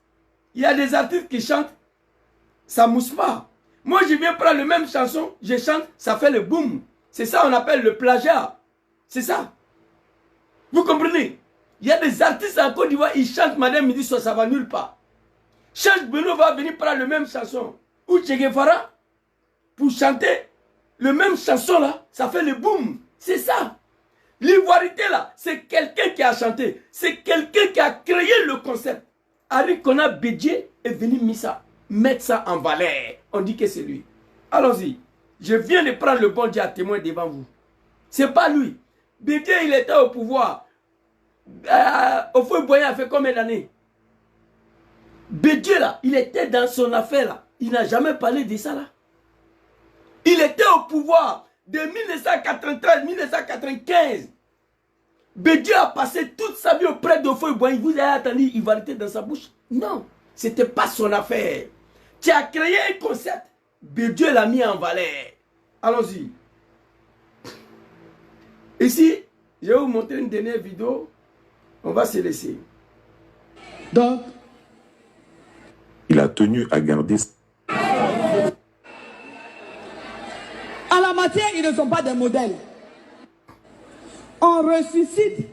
Il y a des artistes qui chantent, ça ne mousse pas. Moi, je viens prendre la même chanson, je chante, ça fait le boom. C'est ça qu'on appelle le plagiat. C'est ça. Vous comprenez? Il y a des artistes en Côte d'Ivoire, ils chantent Madame Midi, ça va nulle part. Chaque Beno va venir prendre la même chanson. Ou Che Guevara, pour chanter le même chanson là, ça fait le boom. C'est ça. L'ivoirité là, c'est quelqu'un qui a chanté. C'est quelqu'un qui a créé le concept. Arikona Bédié est venu mettre ça en valeur. On dit que c'est lui. Allons-y. Je viens de prendre le bon Dieu à témoin devant vous. C'est pas lui. Bédié, il était au pouvoir. Au feu Boyan a fait combien d'années? Bédié là, il était dans son affaire là. Il n'a jamais parlé de ça là. Il était au pouvoir de 1993-1995. Bédié a passé toute sa vie auprès de feu Boyan. Vous avez attendu l'ivoirité dans sa bouche? Non, c'était pas son affaire. Tu as créé un concept. Bédié l'a mis en valeur. Allons-y. Ici, je vais vous montrer une dernière vidéo. On va se laisser. Donc, il a tenu à garder. en la matière, ils ne sont pas des modèles. On ressuscite.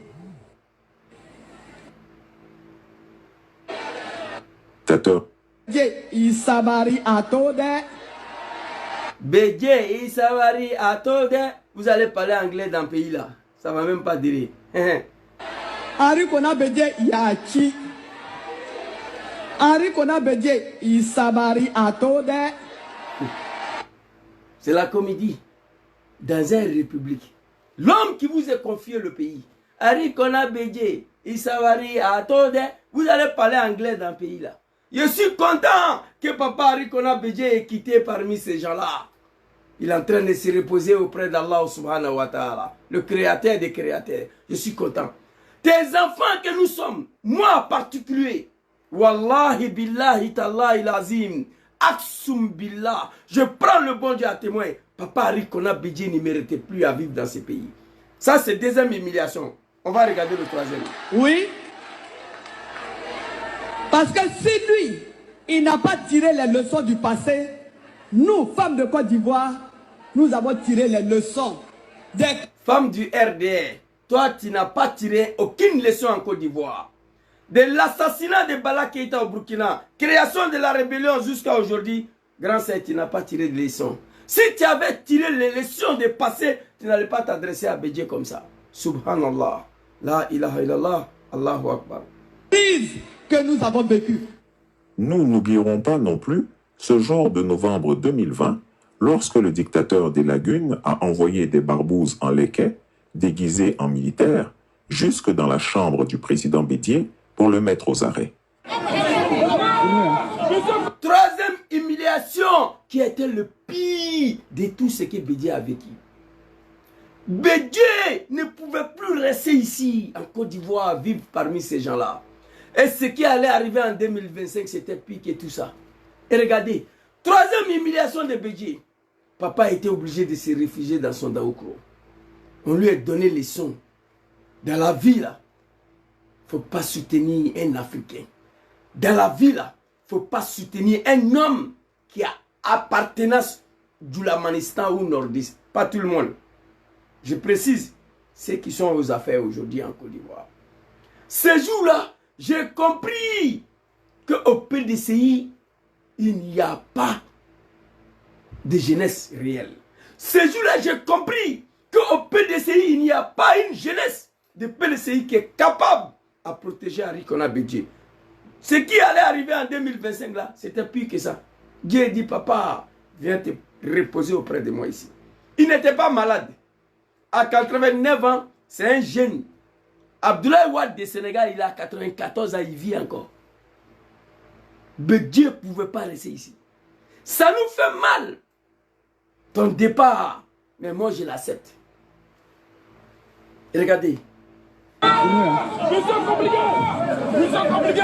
Isabari Atode. Bédié, Isabari Atode. Vous allez parler anglais dans le pays là. Ça va même pas dire. Arikona Bédié Yachi. Arikona Bédié Isabari Atode. C'est la comédie dans une république. L'homme qui vous a confié le pays. Arikona Bédié Isabari Atode. Vous allez parler anglais dans le pays là. Je suis content que papa Arikona Bédié ait quitté parmi ces gens-là. Il est en train de se reposer auprès d'Allah subhanahu wa ta'ala, le créateur des créateurs. Je suis content. Tes enfants que nous sommes, moi en particulier, Wallahi billahi tallahi lazim, aksum billah, je prends le bon Dieu à témoin. Papa Henri Konan Bédié ne méritait plus à vivre dans ce pays. Ça, c'est deuxième humiliation. On va regarder le troisième. Oui. Parce que si lui, il n'a pas tiré les leçons du passé, nous, femmes de Côte d'Ivoire, nous avons tiré les leçons des femmes du RDR. Toi, tu n'as pas tiré aucune leçon en Côte d'Ivoire. De l'assassinat de Bala Keïta au Burkina, création de la rébellion jusqu'à aujourd'hui, grand sœur, tu n'as pas tiré de leçons. Si tu avais tiré les leçons du passé, tu n'allais pas t'adresser à Bédié comme ça. Subhanallah. La ilaha illallah. Allahu Akbar. Que nous avons vécu. Nous n'oublierons pas non plus ce jour de novembre 2020, lorsque le dictateur des Lagunes a envoyé des barbouzes en leket, déguisés en militaires, jusque dans la chambre du président Bédié pour le mettre aux arrêts. Troisième humiliation qui était le pire de tout ce que Bédié a vécu. Bédié ne pouvait plus rester ici en Côte d'Ivoire, vivre parmi ces gens-là. Et ce qui allait arriver en 2025, c'était pire que tout ça. Et regardez, troisième humiliation de Bédié. Papa était obligé de se réfugier dans son Daoukro. On lui a donné les leçons. Dans la vie, là, il ne faut pas soutenir un Africain. Dans la vie, là, il ne faut pas soutenir un homme qui a appartenance du Lamanistan ou nordiste. Pas tout le monde. Je précise, ceux qui sont aux affaires aujourd'hui en Côte d'Ivoire. Ce jour-là, j'ai compris qu'au PDCI, il n'y a pas de jeunesse réelle. Ce jour-là, j'ai compris qu'au PDCI, il n'y a pas une jeunesse de PDCI qui est capable à protéger Henri Konan Bédié. Ce qui allait arriver en 2025, là, c'était pire que ça. Dieu dit, papa, viens te reposer auprès de moi ici. Il n'était pas malade. À 89 ans, c'est un jeune. Abdoulaye Wade du Sénégal, il a 94 ans, il vit encore. Mais Dieu ne pouvait pas rester ici. Ça nous fait mal. Ton départ. Mais moi, je l'accepte. Et regardez. Mission compliquée. Mission compliquée.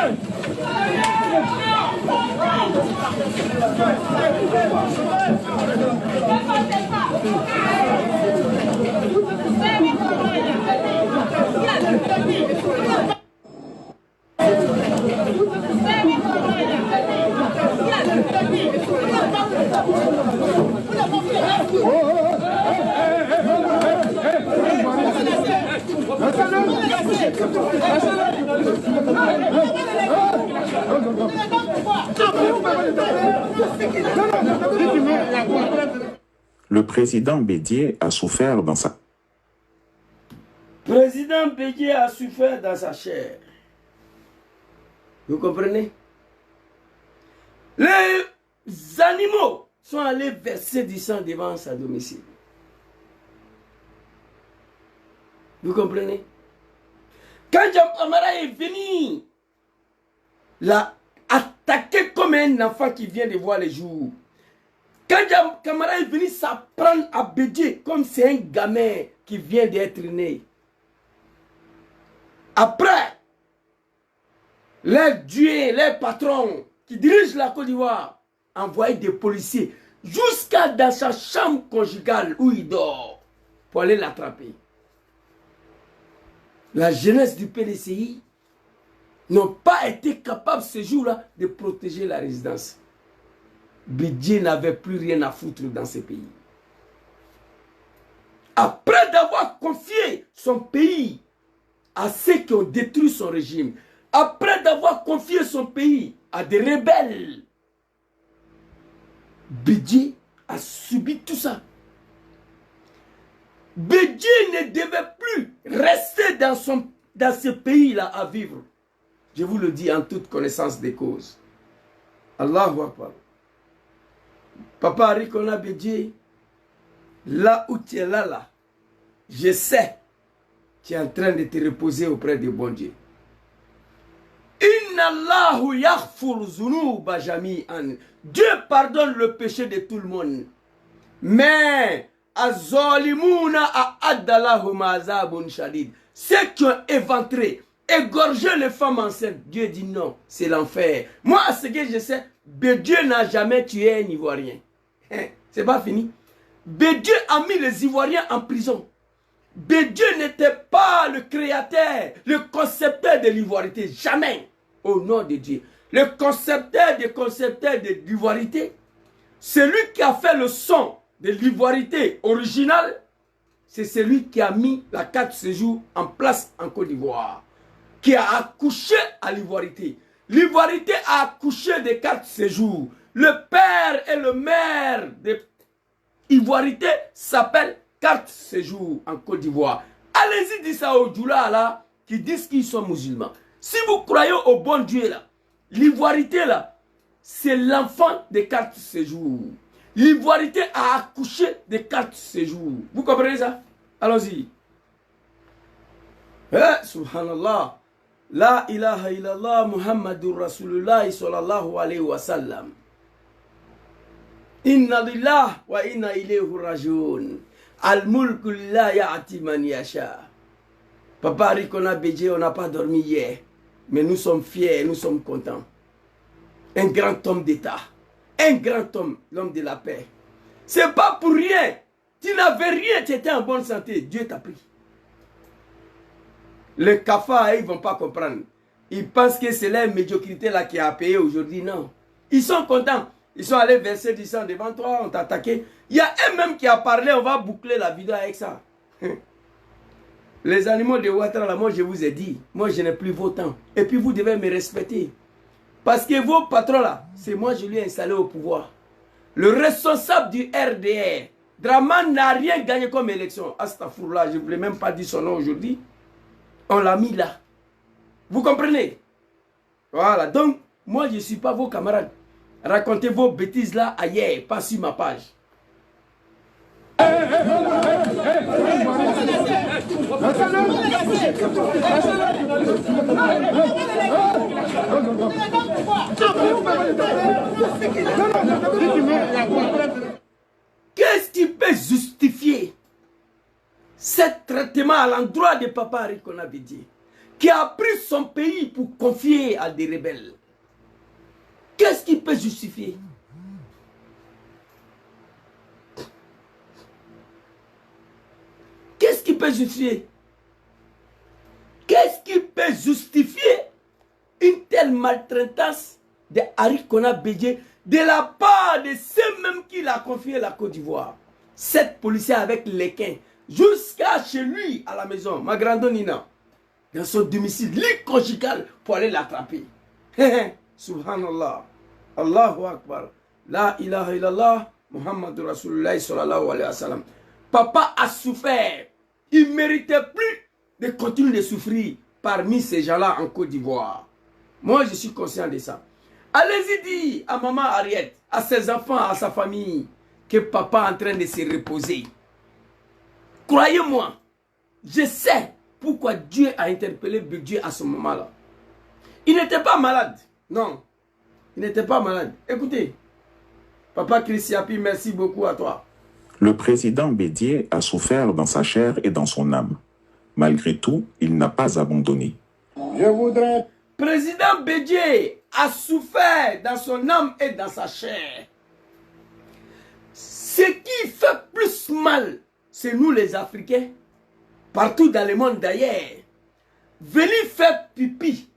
Le président Bédié a souffert dans sa... Président Bédié a souffert dans sa chair. Vous comprenez? Les animaux sont allés verser du sang devant sa domicile. Vous comprenez? Quand Jam Kamara est venu, l'a attaqué comme un enfant qui vient de voir les jours. Quand Jam Kamara est venu s'apprendre à Bédié comme c'est un gamin qui vient d'être né. Après, les dieux, les patrons qui dirigent la Côte d'Ivoire envoyaient des policiers jusqu'à dans sa chambre conjugale où il dort pour aller l'attraper. La jeunesse du PDCI n'ont pas été capables ce jour-là de protéger la résidence. Bédié n'avait plus rien à foutre dans ce pays. Après d'avoir confié son pays à ceux qui ont détruit son régime, après d'avoir confié son pays à des rebelles, Bédié a subi tout ça. Bédié ne devait plus rester dans ce pays-là à vivre. Je vous le dis en toute connaissance des causes. Allahu Akbar. Papa Henri Konan Bédié, là où tu es là, je sais, tu es en train de te reposer auprès du bon Dieu. Inna Allahu yaghfir zunuba jami'an. Dieu pardonne le péché de tout le monde. Mais az-zalimuna a'adda azabun shadid. Ceux qui ont éventré, égorgé les femmes enceintes, Dieu dit non, c'est l'enfer. Moi, ce que je sais, Dieu n'a jamais tué un Ivoirien. C'est pas fini. Bédieu a mis les Ivoiriens en prison. Bédieu n'était pas le créateur, le concepteur de l'ivoirité. Jamais. Au nom de Dieu. Le concepteur de l'ivoirité, celui qui a fait le son de l'ivoirité originale, c'est celui qui a mis la carte de séjour en place en Côte d'Ivoire, qui a accouché à l'ivoirité. L'ivoirité a accouché des cartes de séjour. Le père et le maire de l'ivoirité s'appellent carte de séjour en Côte d'Ivoire. Allez-y dire ça aux Djoula là, qui disent qu'ils sont musulmans. Si vous croyez au bon Dieu là, l'ivoirité là, c'est l'enfant des cartes de séjour. L'ivoirité a accouché des cartes de séjour. Vous comprenez ça? Allons-y. Subhanallah. La ilaha illallah Muhammadur Rasulullah sallallahu alayhi wa sallam. Inna lillah wa inna ilayhi rajiun. Al-mulku lillah ya'ti man yasha. Papa Arikona Bédié, on n'a pas dormi hier. Mais nous sommes fiers, nous sommes contents. Un grand homme d'État. Un grand homme, l'homme de la paix. C'est pas pour rien. Tu n'avais rien, tu étais en bonne santé. Dieu t'a pris. Les cafards, ils ne vont pas comprendre. Ils pensent que c'est leur médiocrité là qui a payé aujourd'hui. Non. Ils sont contents. Ils sont allés verser du sang devant toi, on t'a attaqué. Il y a un même qui a parlé, on va boucler la vidéo avec ça. Les animaux de Ouattara, là, moi je vous ai dit, moi je n'ai plus vos temps. Et puis vous devez me respecter. Parce que vos patrons là, c'est moi je lui ai installé au pouvoir. Le responsable du RDR, Draman n'a rien gagné comme élection. Astaghfirullah, je ne voulais même pas dire son nom aujourd'hui. On l'a mis là. Vous comprenez? Voilà, donc moi je ne suis pas vos camarades. Racontez vos bêtises là ailleurs, pas sur ma page. Qu'est-ce qui peut justifier ce traitement à l'endroit de Papa Arikona Bédié, qui a pris son pays pour confier à des rebelles? Qu'est-ce qui peut justifier? Qu'est-ce qui peut justifier? Qu'est-ce qui peut justifier une telle maltraitance de Arikona Bédié de la part de ceux-mêmes qui l'a confié la Côte d'Ivoire? 7 policiers avec les quins, jusqu'à chez lui à la maison, ma grande Nina, dans son domicile, lit conjugal pour aller l'attraper. Subhanallah. Allahu Akbar. La ilaha illallah Muhammadur Rasulullah sallallahu alayhi wa sallam. Papa a souffert. Il ne méritait plus de continuer de souffrir parmi ces gens-là en Côte d'Ivoire. Moi, je suis conscient de ça. Allez-y dire à maman Ariette, à ses enfants, à sa famille, que papa est en train de se reposer. Croyez-moi, je sais pourquoi Dieu a interpellé Bédié à ce moment-là. Il n'était pas malade. Non, il n'était pas malade. Écoutez, Papa Christiapi, merci beaucoup à toi. Le président Bédié a souffert dans sa chair et dans son âme. Malgré tout, il n'a pas abandonné. Je voudrais... Président Bédié a souffert dans son âme et dans sa chair. Ce qui fait plus mal, c'est nous les Africains, partout dans le monde d'ailleurs. Venir faire pipi.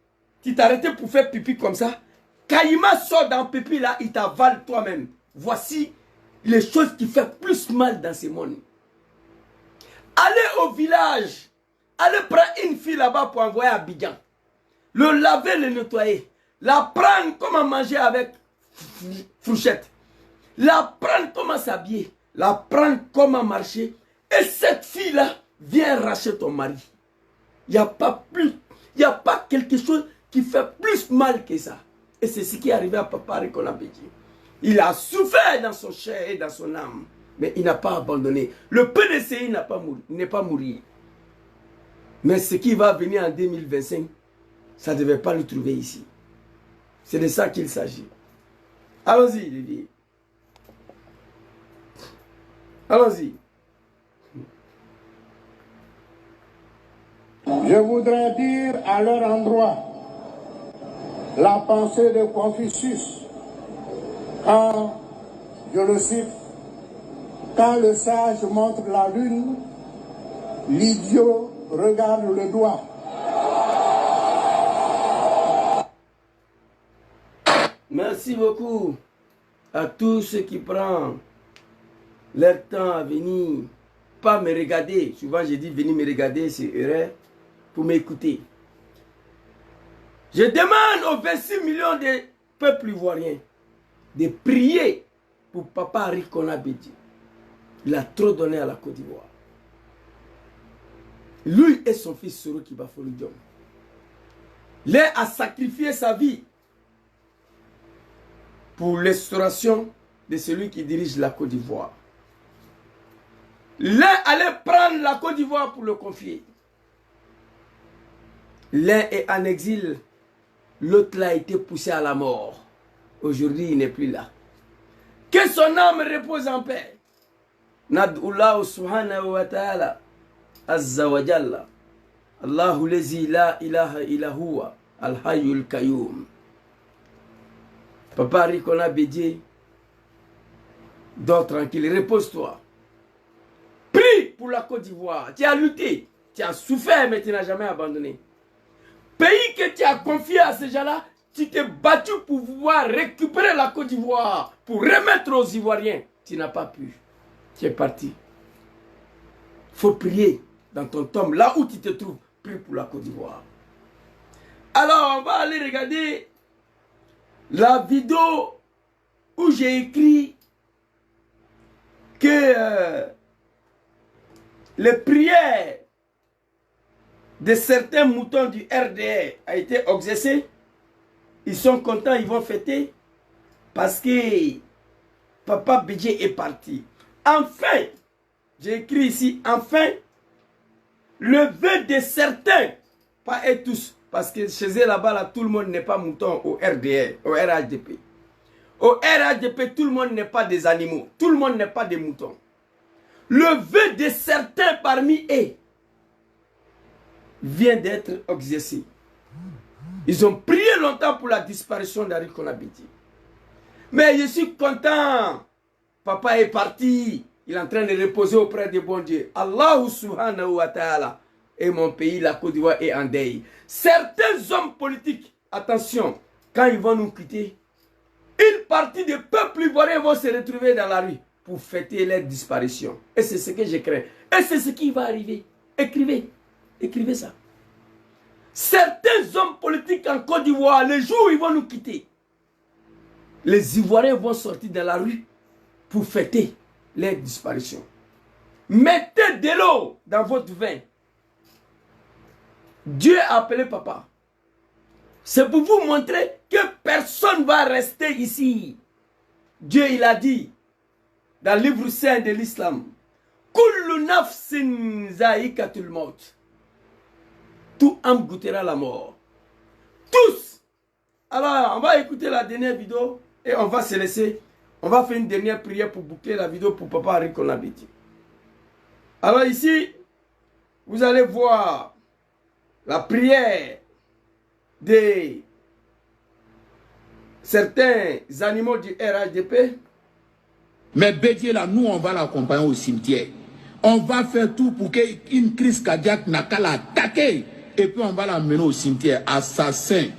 Tu t'arrêtais pour faire pipi comme ça. Kaïma sort dans le pipi là, il t'avale toi-même. Voici les choses qui font plus mal dans ce monde. Allez au village. Allez prendre une fille là-bas pour envoyer à Abidjan. Le laver, le nettoyer. La prendre comment manger avec fourchette. La prendre comment s'habiller. La prendre comment marcher. Et cette fille-là vient racheter ton mari. Il n'y a pas plus. Il n'y a pas quelque chose qui fait plus mal que ça. Et c'est ce qui est arrivé à Papa Arikona Bédié. Il a souffert dans son chair et dans son âme. Mais il n'a pas abandonné. Le PDCI n'est pas mourir. Mais ce qui va venir en 2025, ça ne devait pas le trouver ici. C'est de ça qu'il s'agit. Allons-y, Lévi. Allons-y. Je voudrais dire à leur endroit la pensée de Confucius quand, je le cite, Quand le sage montre la lune, l'idiot regarde le doigt. Merci beaucoup à tous ceux qui prennent leur temps à venir, pas me regarder. Souvent, je dis venir me regarder, c'est erreur, pour m'écouter. Je demande aux 26 millions de peuples ivoiriens de prier pour Papa Arikona Bédié. Il a trop donné à la Côte d'Ivoire. Lui et son fils Soroki Bafolo Diom. L'un a sacrifié sa vie pour l'instauration de celui qui dirige la Côte d'Ivoire. L'un allait prendre la Côte d'Ivoire pour le confier. L'un est en exil, l'autre a été poussé à la mort. Aujourd'hui, il n'est plus là. Que son âme repose en paix. Nad'ullahu subhanahu wa ta'ala azza wa jalla. Allahu lazi la ilaha illa huwa al-hayyul qayyum. Papa Arikona Bédié, dors tranquille, repose-toi. Prie pour la Côte d'Ivoire. Tu as lutté, tu as souffert, mais tu n'as jamais abandonné. Pays que tu as confié à ces gens-là, tu t'es battu pour pouvoir récupérer la Côte d'Ivoire, pour remettre aux Ivoiriens. Tu n'as pas pu. Tu es parti. Il faut prier dans ton tombe, là où tu te trouves. Prie pour la Côte d'Ivoire. Alors, on va aller regarder la vidéo où j'ai écrit que les prières de certains moutons du RDR a été exaucées. Ils sont contents, ils vont fêter parce que Papa Bédié est parti. Enfin, j'ai écrit ici, enfin, le vœu de certains, pas et tous, parce que chez eux là-bas, là, tout le monde n'est pas mouton au RDR, au RHDP. Au RHDP, tout le monde n'est pas des animaux, tout le monde n'est pas des moutons. Le vœu de certains parmi eux vient d'être exaucé. Ils ont prié longtemps pour la disparition d'Arikona Bédié. Mais je suis content. Papa est parti. Il est en train de reposer auprès des bons dieux. Allahu subhanahu wa ta'ala. Et mon pays, la Côte d'Ivoire, est en deuil. Certains hommes politiques, attention, quand ils vont nous quitter, une partie des peuples ivoiriens vont se retrouver dans la rue pour fêter leur disparition. Et c'est ce que je crains. Et c'est ce qui va arriver. Écrivez. Écrivez ça. Certains hommes politiques en Côte d'Ivoire, le jour où ils vont nous quitter, les Ivoiriens vont sortir dans la rue pour fêter leur disparition. Mettez de l'eau dans votre vin. Dieu a appelé Papa. C'est pour vous montrer que personne ne va rester ici. Dieu, il a dit dans le livre saint de l'islam, Kullu nafsin zaïkatul maut. Tout âme goûtera la mort. Tous. Alors, on va écouter la dernière vidéo et on va se laisser. On va faire une dernière prière pour boucler la vidéo pour Papa Arikona Bédié. Alors ici, vous allez voir la prière de certains animaux du RHDP. Mais Bédié là, nous on va l'accompagner au cimetière. On va faire tout pour qu'une crise cardiaque n'a qu'à l'attaquer. Et puis on va l'amener au cimetière. Assassin,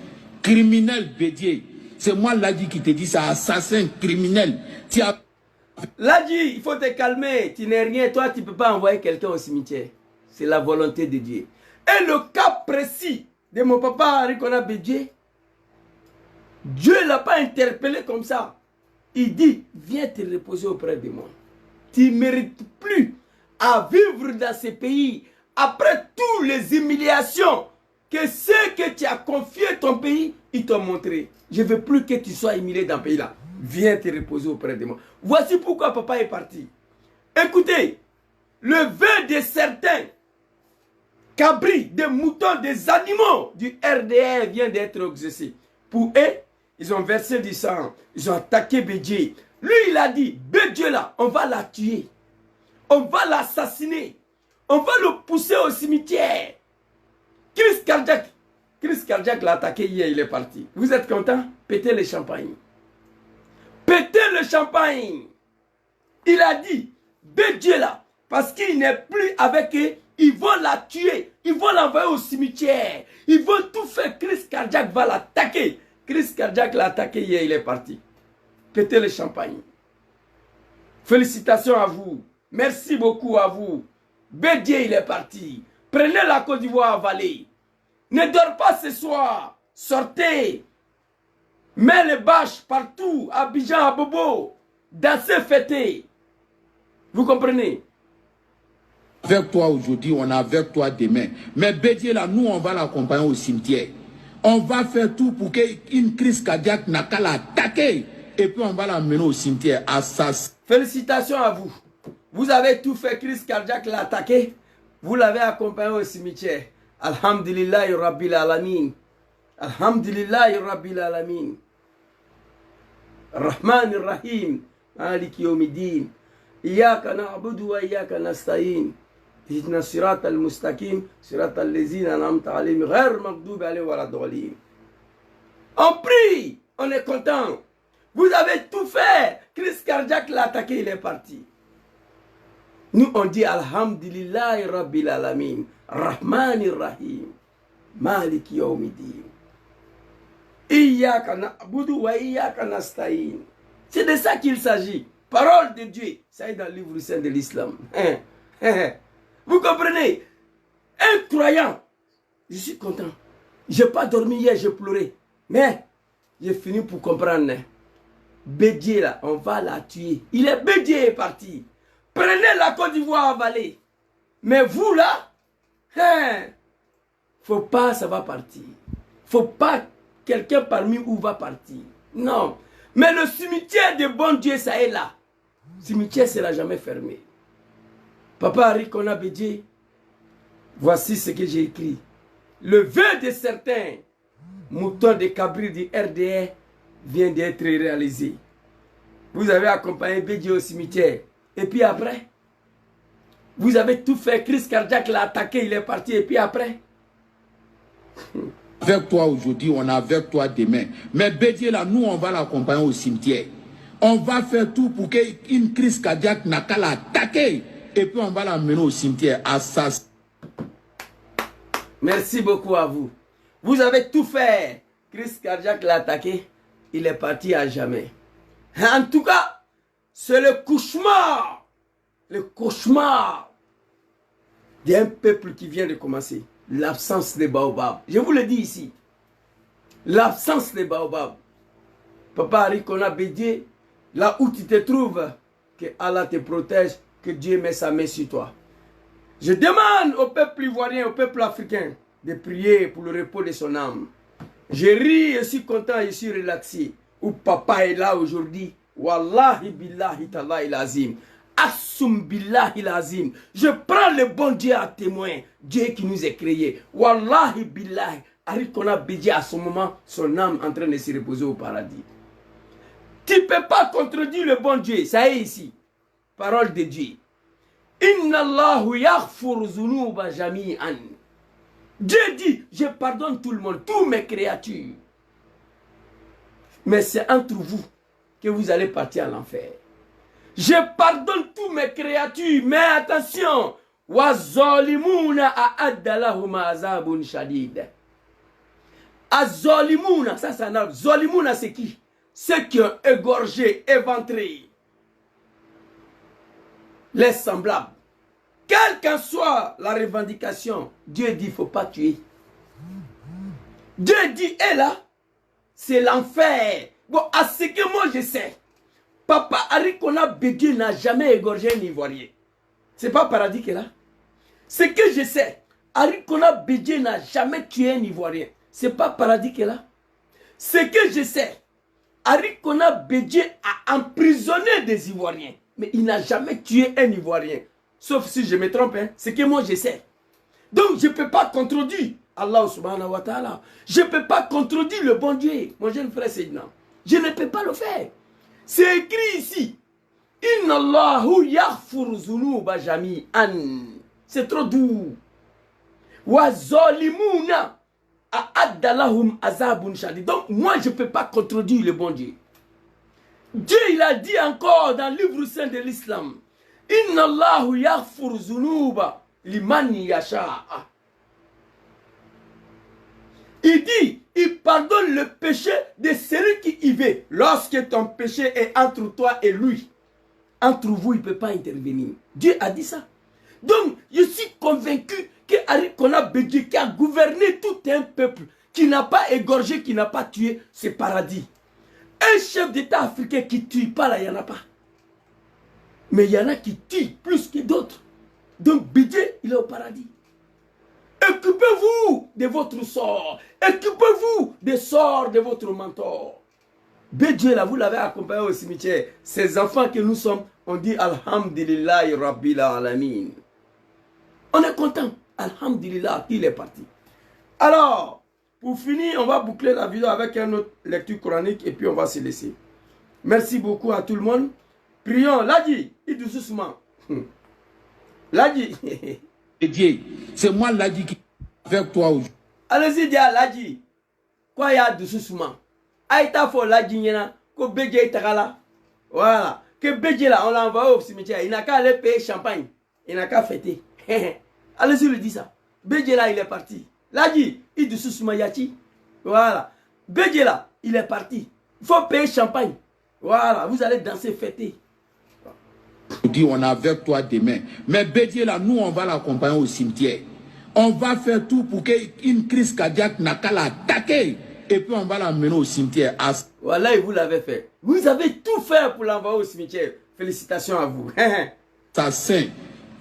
criminel Bédié. C'est moi Ladji qui te dit ça, assassin, criminel. Ladji, il faut te calmer. Tu n'es rien. Toi, tu ne peux pas envoyer quelqu'un au cimetière. C'est la volonté de Dieu. Et le cas précis de mon papa Arikona Bédié, Dieu ne l'a pas interpellé comme ça. Il dit, viens te reposer auprès de moi. Tu ne mérites plus à vivre dans ce pays après toutes les humiliations que ceux que tu as confié ton pays, ils t'ont montré. Je ne veux plus que tu sois humilié dans ce pays-là. Viens te reposer auprès de moi. Voici pourquoi papa est parti. Écoutez, le vœu de certains cabris, des moutons, des animaux du RDR vient d'être exaucé. Pour eux, ils ont versé du sang. Ils ont attaqué Bédié. Lui, il a dit, Bédié là, on va la tuer. On va l'assassiner. On va le pousser au cimetière. Crise cardiaque. Crise cardiaque l'a attaqué hier, il est parti. Vous êtes content? Pétez le champagne. Pétez le champagne. Il a dit, Bédié là, parce qu'il n'est plus avec eux, ils vont la tuer, ils vont l'envoyer au cimetière, ils vont tout faire. Crise cardiaque va l'attaquer. Crise cardiaque l'a attaqué hier, il est parti. Pétez le champagne. Félicitations à vous. Merci beaucoup à vous. Bédié, il est parti. Prenez la Côte d'Ivoire à Valais. Ne dors pas ce soir. Sortez. Mets les bâches partout. À Abidjan, à Bobo. Dansez, fêtez. Vous comprenez? Avec toi aujourd'hui, on est avec toi demain. Mais Bédié là, nous, on va l'accompagner au cimetière. On va faire tout pour qu'une crise cardiaque n'a qu'à l'attaquer. Et puis on va l'amener au cimetière. Félicitations à vous. Vous avez tout fait, crise cardiaque l'a attaqué. Vous l'avez accompagné au cimetière. Alhamdulillahi Rabbil Alamin. Alhamdulillahi Rabbil Alamin. Rahman Rahim. Maliki Yawmiddin. Iyaka na'budu wa iyaka nasta'in. Ihdina sirata al-mustaqim. Sirata al-lazina an'amta alayhim. Ghayr maghdubi alayhim wa lad-dallin. On prie. On est content. Vous avez tout fait. Crise cardiaque l'a attaqué, il est parti. Nous on dit Alhamdulillahi Rabbil Alamin. Rahmanir Rahim. Maliki Yawmiddin. Iyaka na'budu wa iyaka nasta'in. C'est de ça qu'il s'agit. Parole de Dieu. Ça est dans le livre saint de l'islam. Vous comprenez? Un croyant. Je suis content. Je n'ai pas dormi hier, j'ai pleuré. Mais j'ai fini pour comprendre. Bédié là, on va la tuer. Il est Bédié est parti. Prenez la Côte d'Ivoire à Valais. Mais vous là, faut pas, ça va partir. Faut pas quelqu'un parmi vous va partir. Non. Mais le cimetière de bon Dieu, ça est là. Le cimetière sera jamais fermé. Papa Henri Konan Bédié, voici ce que j'ai écrit. Le vœu de certains moutons de cabri du RDR vient d'être réalisé. Vous avez accompagné Bédié au cimetière. Et puis après, vous avez tout fait. Crise cardiaque l'a attaqué, il est parti. Et puis après. Avec toi aujourd'hui, on est avec toi demain. Mais Bédié là, nous, on va l'accompagner au cimetière. On va faire tout pour qu'une crise cardiaque n'a qu'à l'attaquer. Et puis on va l'amener au cimetière. Merci beaucoup à vous. Vous avez tout fait. Crise cardiaque l'a attaqué. Il est parti à jamais. En tout cas, c'est le cauchemar. Le cauchemar d'un peuple qui vient de commencer. L'absence des baobabs. Je vous le dis ici. L'absence des baobabs. Papa Henri Konan Bédié, là où tu te trouves, que Allah te protège, que Dieu met sa main sur toi. Je demande au peuple ivoirien, au peuple africain, de prier pour le repos de son âme. Je ris, je suis content, je suis relaxé. Où papa est là aujourd'hui. Wallahi billahi ta'ala azim. Assum billahi azim. Je prends le bon Dieu à témoin. Dieu qui nous a créés. Wallahi billahi. Henri Konan Bédié à ce moment, son âme en train de se reposer au paradis. Tu ne peux pas contredire le bon Dieu. Ça est ici. Parole de Dieu. Inna Allahu yaghfir zunuba jami'an. Dieu dit, je pardonne tout le monde, tous mes créatures. Mais c'est entre vous que vous allez partir à l'enfer. Je pardonne tous mes créatures, mais attention. Wa zalimuna a'adda lahum azabun shadid. Azolimuna, ça c'est un arbre. Zolimuna c'est qui? Ceux qui ont égorgé, éventré les semblables. Quelle qu'en soit la revendication, Dieu dit il ne faut pas tuer. Dieu dit, et là, c'est l'enfer. Bon, à ce que moi je sais, Papa Henri Konan Bédié n'a jamais égorgé un Ivoirien. C'est pas paradis qu'il est là. Ce que je sais, Henri Konan Bédié n'a jamais tué un Ivoirien. C'est pas paradis qu'il est là. Ce que je sais, Henri Konan Bédié a emprisonné des Ivoiriens. Mais il n'a jamais tué un Ivoirien. Sauf si je me trompe, hein. C'est que moi je sais. Donc je ne peux pas contredire Allah subhanahu wa ta'ala. Je ne peux pas contredire le bon Dieu. Mon jeune frère Seydina. Je ne peux pas le faire. C'est écrit ici. Inna Allahu yaghfir zunuba jami'an. C'est trop doux. Wa zalimuna a'adda lahum azabun shadid. Donc moi je ne peux pas contredire le bon Dieu. Dieu il a dit encore dans le livre saint de l'islam. Inna Allahu yaghfir zunuba liman yasha. Il dit, il pardonne le péché de celui qui y veut. Lorsque ton péché est entre toi et lui, entre vous, il ne peut pas intervenir. Dieu a dit ça. Donc, je suis convaincu que Arikona Bédié, qui a gouverné tout un peuple, qui n'a pas égorgé, qui n'a pas tué, c'est paradis. Un chef d'État africain qui ne tue pas, là, il n'y en a pas. Mais il y en a qui tuent plus que d'autres. Donc, Bédié, il est au paradis. Occupez-vous de votre sort. Occupez-vous des sorts de votre mentor. Bédié, là, vous l'avez accompagné au cimetière. Ces enfants que nous sommes, on dit Alhamdulillahi Rabbil Alamin. On est content. Alhamdulillah, il est parti. Alors, pour finir, on va boucler la vidéo avec une autre lecture coranique et puis on va se laisser. Merci beaucoup à tout le monde. Prions. Ladi, il dit doucement. Ladi. C'est moi Ladi qui avec toi aujourd'hui. Allez-y, dis à Ladi. Quoi y a doucement? Aïta fo Ladi nyena. Ko Bédié Tagala. Voilà. Que Bédié là, on l'a envoyé au cimetière. Il n'a qu'à aller payer champagne. Il n'a qu'à fêter. Allez-y, lui dit ça. Bédié là, il est parti. Ladi, il dit doucement Yati. Voilà. Bédié là, il est parti. Il faut payer champagne. Voilà. Vous allez danser, fêter. Dit on est avec toi demain. Mais Bédié là, nous on va l'accompagner au cimetière. On va faire tout pour qu'une crise cardiaque n'a qu'à l'attaquer. Et puis on va l'amener au cimetière. Voilà, et vous l'avez fait. Vous avez tout fait pour l'envoyer au cimetière. Félicitations à vous. Assassin,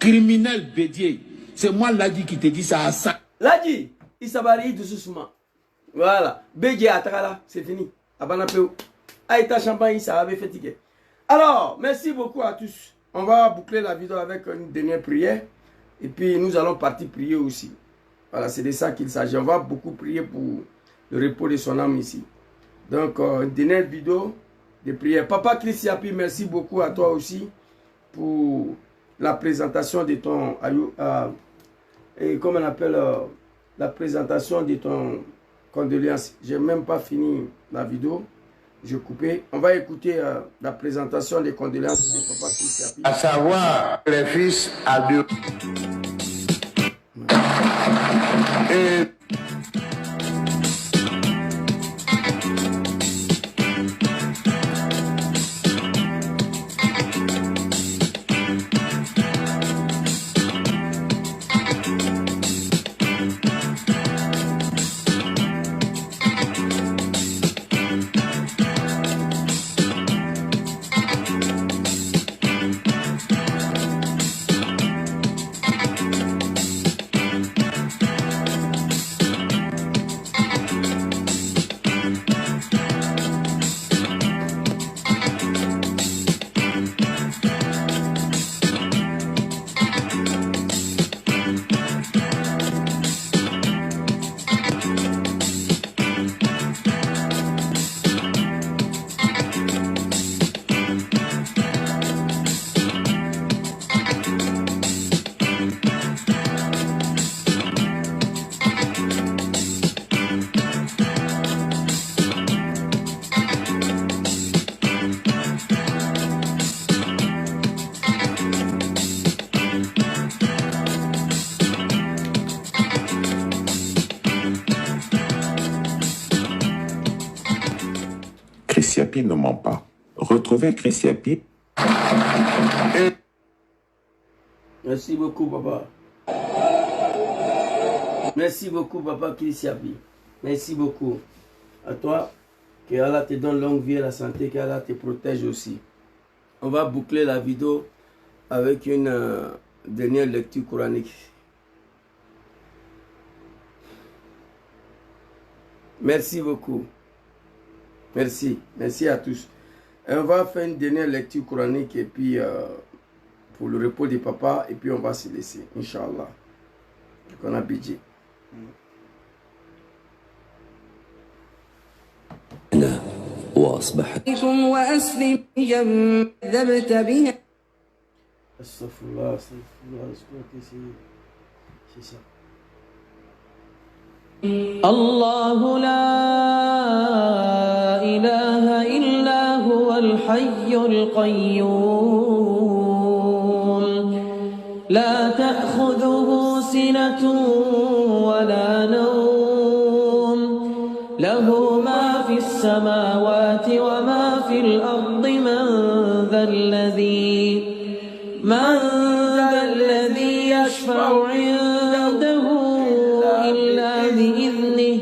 criminel Bédié. C'est moi Ladi qui te dit ça. Ladi, il s'abarie doucement. Voilà. Bédié à Tagala, c'est fini. Abanapeo. Aïta champagne, ça avait fatigué. Alors, merci beaucoup à tous. On va boucler la vidéo avec une dernière prière. Et puis, nous allons partir prier aussi. Voilà, c'est de ça qu'il s'agit. On va beaucoup prier pour le repos de son âme ici. Donc, une dernière vidéo de prière. Papa Christiapi, merci beaucoup à toi aussi pour la présentation de ton... et comment on appelle la présentation de ton condoléance. Je n'ai même pas fini la vidéo. Je coupais. On va écouter la présentation des condoléances de Papa Christiapi. À savoir, les fils à deux. Et Christiapi ne ment pas. Retrouvez Christiapi. Merci beaucoup, papa. Merci beaucoup, papa Christiapi. Merci beaucoup. À toi, que Allah te donne longue vie et la santé, que Allah te protège aussi. On va boucler la vidéo avec une dernière lecture coranique. Merci beaucoup. Merci. Merci à tous. Et on va faire une dernière lecture coranique et puis pour le repos des papas et puis on va se laisser. Inch'Allah. On a budget. وأسلم كذبت بها استغفر الله c'est ça. الله لا إله إلا هو الحي القيوم تأخذه سنة ولا نوم له ما في السماوات وما في الأرض من ذا الذي يشفع عنده إلا بإذنه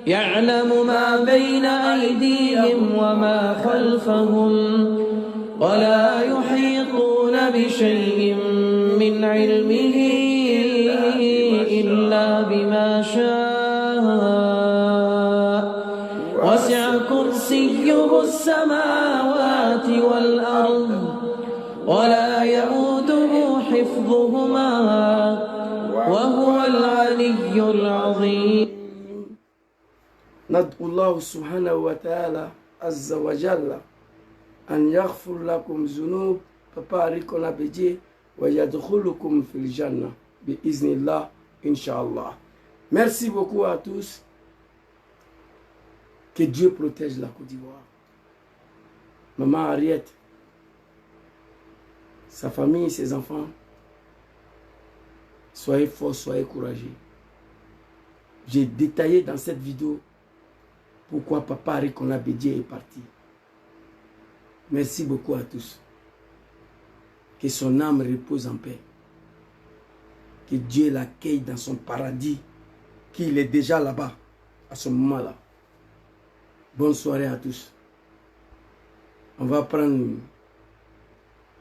يعلم ما بين أيديهم وما خلفهم ولا يحيطون بشيء من علمه إلا بما شاء وسع كرسيه السماوات والأرض ولا يؤوده حفظهما وهو العلي العظيم. ندعو الله سبحانه وتعالى عز وجل أن يغفر لكم ذنوب Papa Arikona Bédié ويدخلكم في الجنة بإذن الله إن شاء الله. Merci beaucoup à tous. Que Dieu protège la Côte d'Ivoire. Maman Ariette, sa famille, ses enfants, soyez forts, soyez courageux. J'ai détaillé dans cette vidéo pourquoi Papa Arikona Bédié est parti. Merci beaucoup à tous. Que son âme repose en paix. Que Dieu l'accueille dans son paradis, qu'il est déjà là-bas, à ce moment-là. Bonne soirée à tous. On va prendre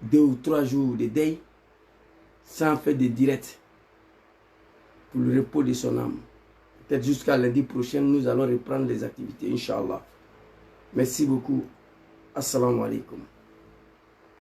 2 ou 3 jours de deuil, sans faire de direct, pour le repos de son âme. Peut-être jusqu'à lundi prochain, nous allons reprendre les activités, Inch'Allah. Merci beaucoup. Assalamu alaikum.